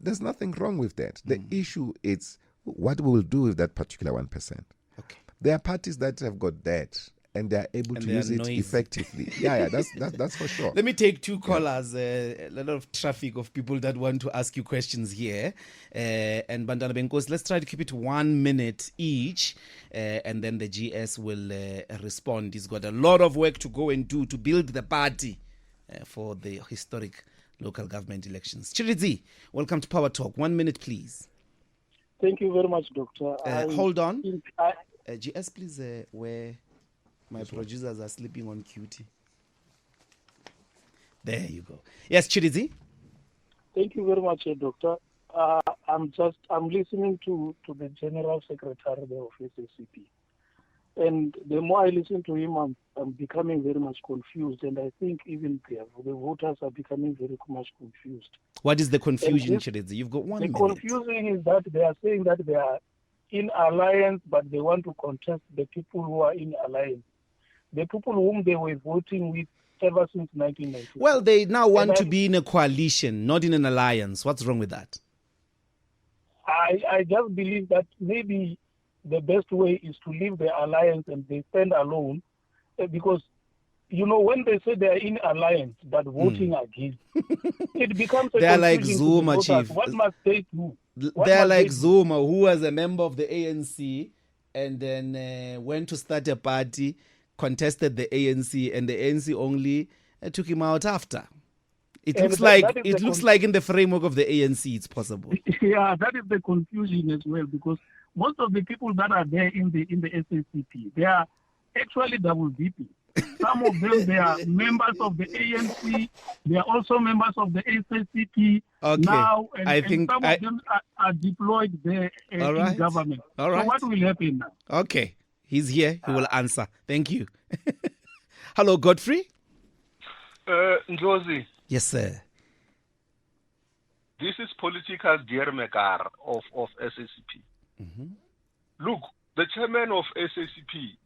there's nothing wrong with that. The issue is what we will do with that particular 1%. Okay. There are parties that have got that, and they are able to use it effectively. That's for sure. Let me take two callers. A lot of traffic of people that want to ask you questions here. And Bantwana Benkos, let's try to keep it 1 minute each, and then the GS will respond. He's got a lot of work to go and do to build the party for the historic local government elections. Chiridzi, welcome to Power Talk. 1 minute, please. Thank you very much, Doctor. Hold on. GS, please, where my producers are sleeping on QT. There you go. Yes, Chiridzi. Thank you very much, Doctor. I'm listening to the General Secretary of SACP. And the more I listen to him, I'm becoming very much confused. And I think even the voters are becoming very much confused. What is the confusion, Chiridzi? You've got 1 minute. The confusion is that they are saying that they are in alliance, but they want to contest the people who are in alliance. The people whom they were voting with ever since 1990. Well, they now want to be in a coalition, not in an alliance. What's wrong with that? I just believe that maybe the best way is to leave the alliance and they stand alone, because, when they say they are in alliance but voting against, it becomes a they're like confusion Zuma, to the voters. Chief. What must they do? They're like Zuma, who was a member of the ANC and then went to start a party, contested the ANC, and the ANC only took him out after. It looks like in the framework of the ANC, it's possible. Yeah, that is the confusion as well, because most of the people that are there in the SACP, they are actually double DP. Some of them, they are members of the ANC. They are also members of the SACP now, and some of them are deployed there in government. All right. So what will happen now? Okay, he's here. He will answer. Thank you. Hello, Godfrey. Ndlozi. Yes, sir. This is political Diermekar of SACP. Mm-hmm. Look, the chairman of SACP,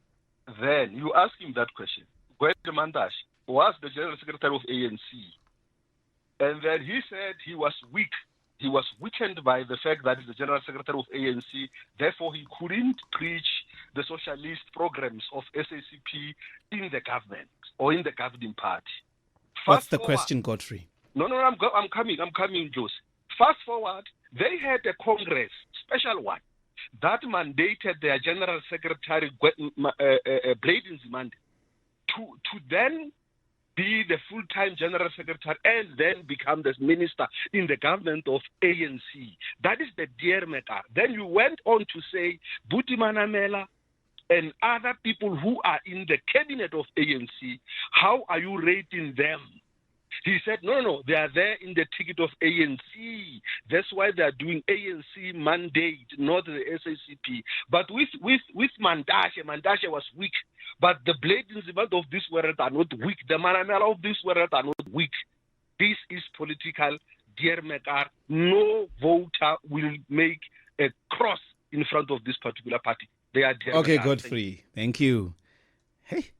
then you ask him that question. Gwede Mantashe was the general secretary of ANC. And then he said he was weak. He was weakened by the fact that he's the general secretary of ANC. Therefore, he couldn't preach the socialist programs of SACP in the government or in the governing party. What's the question, Godfrey? No, I'm coming, Jose. Fast forward, they had a Congress, special one, that mandated their General Secretary, Blade Nzimande, to then be the full-time General Secretary and then become the minister in the government of ANC. That is the Diermekar. Then you went on to say, Buti Manamela and other people who are in the cabinet of ANC, how are you rating them? He said, no, they are there in the ticket of ANC. That's why they are doing ANC mandate, not the SACP. But with Mantashe was weak. But the Blade Nzimande of this world are not weak. The Manamela of this world are not weak. This is political Diermekar. No voter will make a cross in front of this particular party. They are Diermekar. Okay, Godfrey. Thank you. Hey.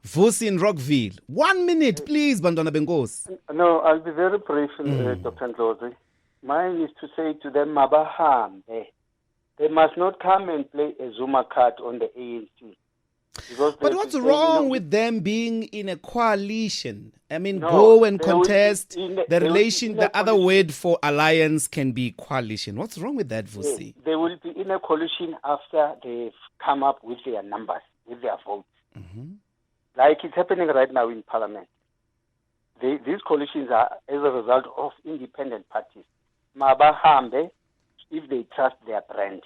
Vusi in Rockville. 1 minute, please, Bantwana Bengos. No, I'll be very brief, Dr. Ndlozi. Mine is to say to them, Mabahambe. They must not come and play a Zuma card on the ANC. But what's wrong with them being in a coalition? I mean, go and contest. The other word for alliance can be coalition. What's wrong with that, Vusi? They will be in a coalition after they've come up with their numbers, with their votes. Mm-hmm. Like it's happening right now in Parliament. These coalitions are as a result of independent parties. Mabahambe, if they trust their brand.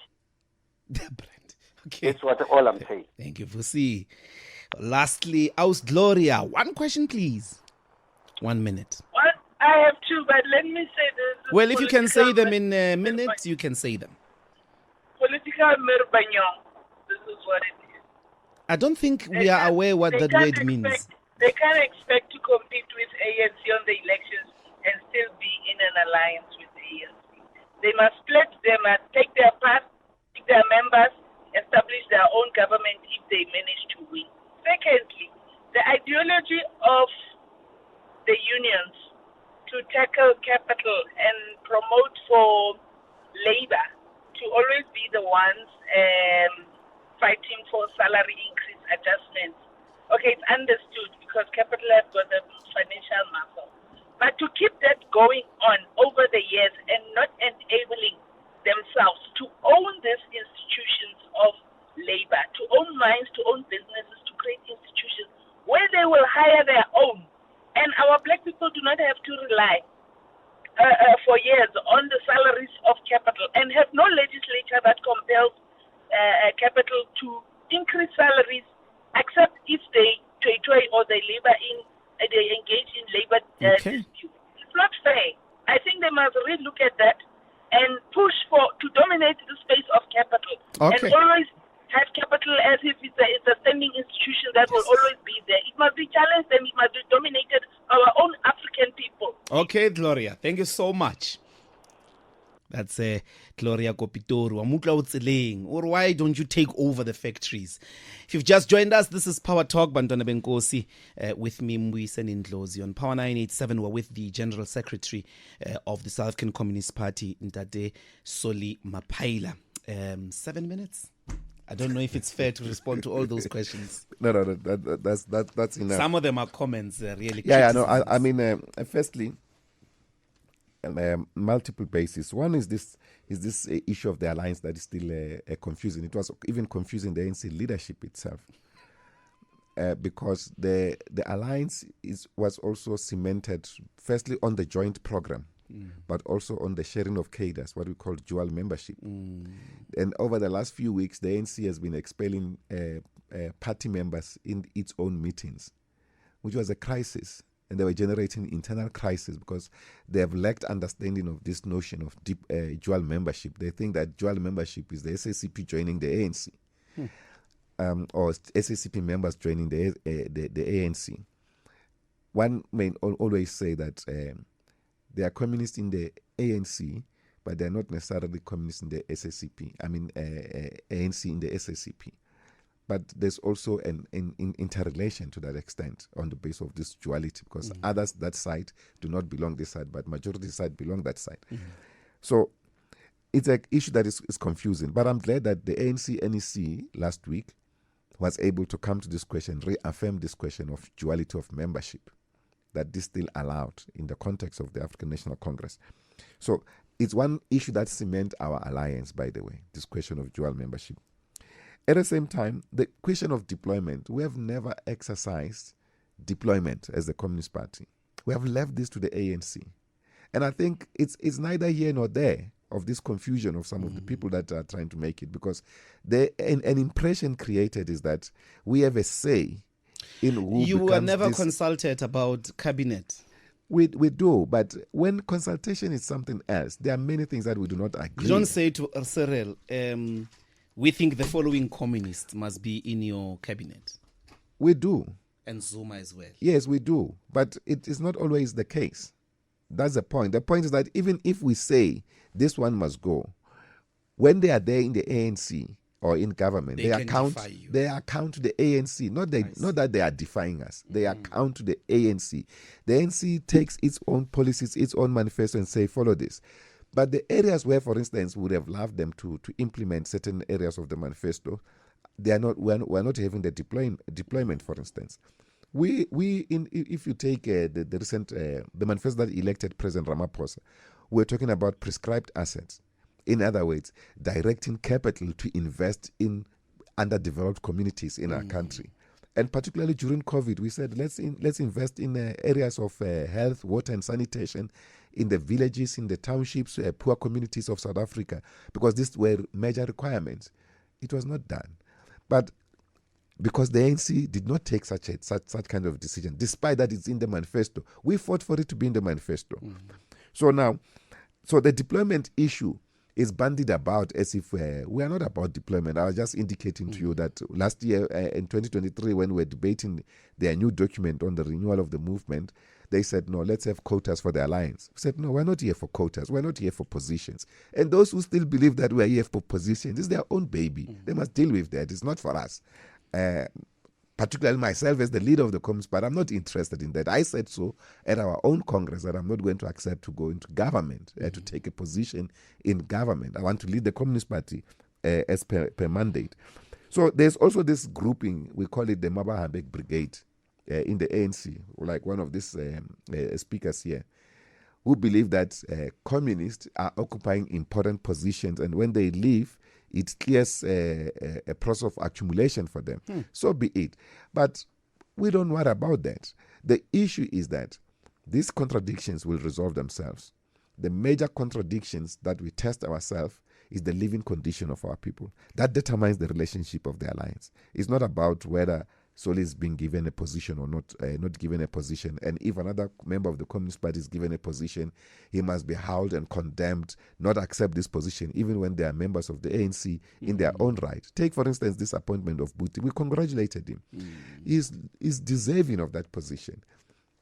Their brand. Okay. That's all I'm saying. Thank you, Vusi. Lastly, Aus Gloria. One question, please. 1 minute. What? I have two, but let me say this. Well, if you can say them in a minute, you can say them. Political Merbanyong. This is what it is. I don't think we are aware what that word means. They can't expect to compete with ANC on the elections and still be in an alliance with the ANC. They must split them and take their part, take their members, establish their own government if they manage to win. Secondly, the ideology of the unions to tackle capital and promote for labor to always be the ones fighting for salary increase adjustments. Okay, it's understood because capital has got the financial muscle. But to keep that going on over the years and not enabling themselves to own these institutions of labor, to own mines, to own businesses, to create institutions where they will hire their own. And our black people do not have to rely for years on the salaries of capital and have no legislature that compels capital to increase salaries, except if they toy or they they engage in labor disputes. It's not fair. I think they must really look at that and push to dominate the space of capital and always have capital as if it's a standing institution that will always be there. It must be challenged and it must be dominated our own African people. Okay, Gloria, thank you so much. That's Gloria Kopitoru. Or why don't you take over the factories? If you've just joined us, this is Power Talk, Bantwana Benkosi, with me, Mbuyiseni Ndlozi. On Power 987, we're with the General Secretary of the South African Communist Party, Ntate Soli Mapaila. 7 minutes? I don't know if it's fair to respond to all those questions. No, that's enough. Some of them are comments, really. Yeah, no. I mean, firstly, multiple bases. One is this issue of the alliance that is still confusing. It was even confusing the ANC leadership itself, because the alliance was also cemented firstly on the joint program, but also on the sharing of cadres, what we call dual membership. And over the last few weeks, the ANC has been expelling party members in its own meetings, which was a crisis. And they were generating internal crisis because they have lacked understanding of this notion of deep dual membership. They think that dual membership is the SACP joining the ANC, or SACP members joining the ANC. One may always say that they are communists in the ANC, but they are not necessarily communists in the SACP. I mean, ANC in the SACP. But there's also an interrelation to that extent on the basis of this duality, because others that side do not belong this side, but majority side belong that side. So it's an issue that is confusing. But I'm glad that the ANC NEC last week was able to come to this question, reaffirm this question of duality of membership, that this still allowed in the context of the African National Congress. So it's one issue that cements our alliance, by the way, this question of dual membership. At the same time, the question of deployment, we have never exercised deployment as the Communist Party. We have left this to the ANC. And I think it's neither here nor there of this confusion of some of the people that are trying to make it, because an impression created is that we have a say in who you were never consulted about cabinet. We do, but when consultation is something else, there are many things that we do not agree. You don't say to Cyril, we think the following communists must be in your cabinet. We do. And Zuma as well. Yes, we do. But it is not always the case. That's the point. The point is that even if we say this one must go, when they are there in the ANC or in government, they account to the ANC. Not that they are defying us. They account to the ANC. The ANC takes its own policies, its own manifesto, and say, follow this. But the areas where, for instance, we would have loved them to implement certain areas of the manifesto, they are not. We're not having the deployment. For instance, if you take the recent the manifesto that elected President Ramaphosa, we're talking about prescribed assets. In other words, directing capital to invest in underdeveloped communities in our country. And particularly during COVID, we said let's invest in areas of health, water, and sanitation, in the villages, in the townships, poor communities of South Africa, because these were major requirements. It was not done, but because the ANC did not take such kind of decision, despite that it's in the manifesto, we fought for it to be in the manifesto. So the deployment issue is bandied about as if we are not about deployment. I was just indicating to you that last year in 2023, when we were debating their new document on the renewal of the movement, they said, no, let's have quotas for the alliance. We said, no, we're not here for quotas. We're not here for positions. And those who still believe that we're here for positions, it's their own baby. They must deal with that. It's not for us. Particularly myself as the leader of the Communist Party, I'm not interested in that. I said so at our own Congress that I'm not going to accept to go into government, to take a position in government. I want to lead the Communist Party as per mandate. So there's also this grouping, we call it the Mabahabek Brigade in the ANC, like one of these speakers here, who believe that communists are occupying important positions, and when they leave, it clears a process of accumulation for them. So be it. But we don't worry about that. The issue is that these contradictions will resolve themselves. the major contradictions that we test ourselves is the living condition of our people. That determines the relationship of the alliance. It's not about whether Soli is being given a position or not given a position. And if another member of the Communist Party is given a position, he must be howled and condemned, not accept this position, even when they are members of the ANC in their own right. Take, for instance, this appointment of Buti. We congratulated him. He's deserving of that position.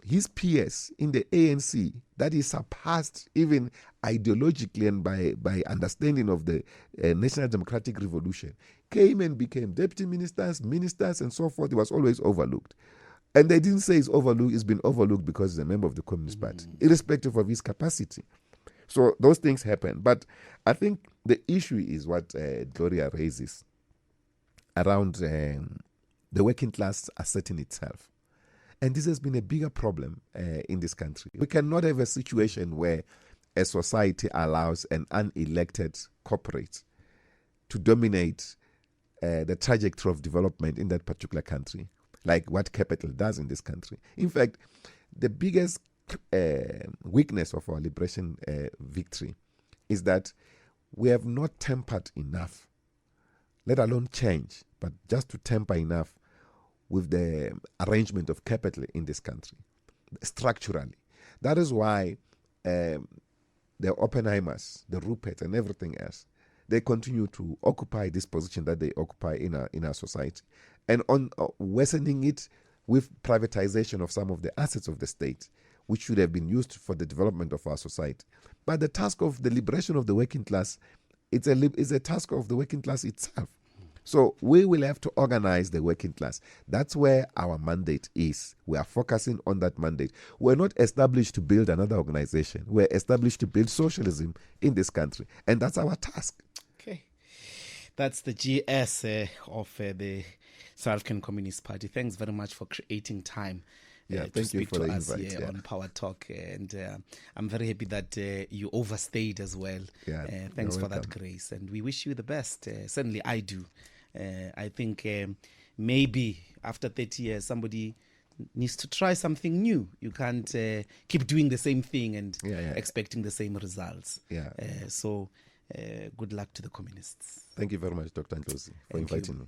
His peers in the ANC, that is surpassed even ideologically and by understanding of the National Democratic Revolution, came and became deputy ministers, and so forth. He was always overlooked. And they didn't say he's overlooked. He's been overlooked because he's a member of the Communist Party, irrespective of his capacity. So those things happen. But I think the issue is what Gloria raises around the working class asserting itself. And this has been a bigger problem in this country. We cannot have a situation where a society allows an unelected corporate to dominate the trajectory of development in that particular country, like what capital does in this country. In fact, the biggest weakness of our liberation victory is that we have not tempered enough, let alone change, but just to temper enough with the arrangement of capital in this country, structurally. That is why the Oppenheimers, the Rupert, and everything else, they continue to occupy this position that they occupy in our society, and on worsening it with privatization of some of the assets of the state, which should have been used for the development of our society. But the task of the liberation of the working class, it's a task of the working class itself. So we will have to organize the working class. That's where our mandate is. We are focusing on that mandate. We're not established to build another organization. We're established to build socialism in this country. And that's our task. Okay. That's the GS of the South African Communist Party. Thanks very much for creating time. Thank you speak for to the us invite. here on Power Talk, and I'm very happy that you overstayed as well. Thanks for that, Grace, and we wish you the best. Certainly, I do. I think maybe after 30 years, somebody needs to try something new. You can't keep doing the same thing and expecting the same results. So good luck to the communists. Thank you very much, Dr. Ndlozi, for inviting me.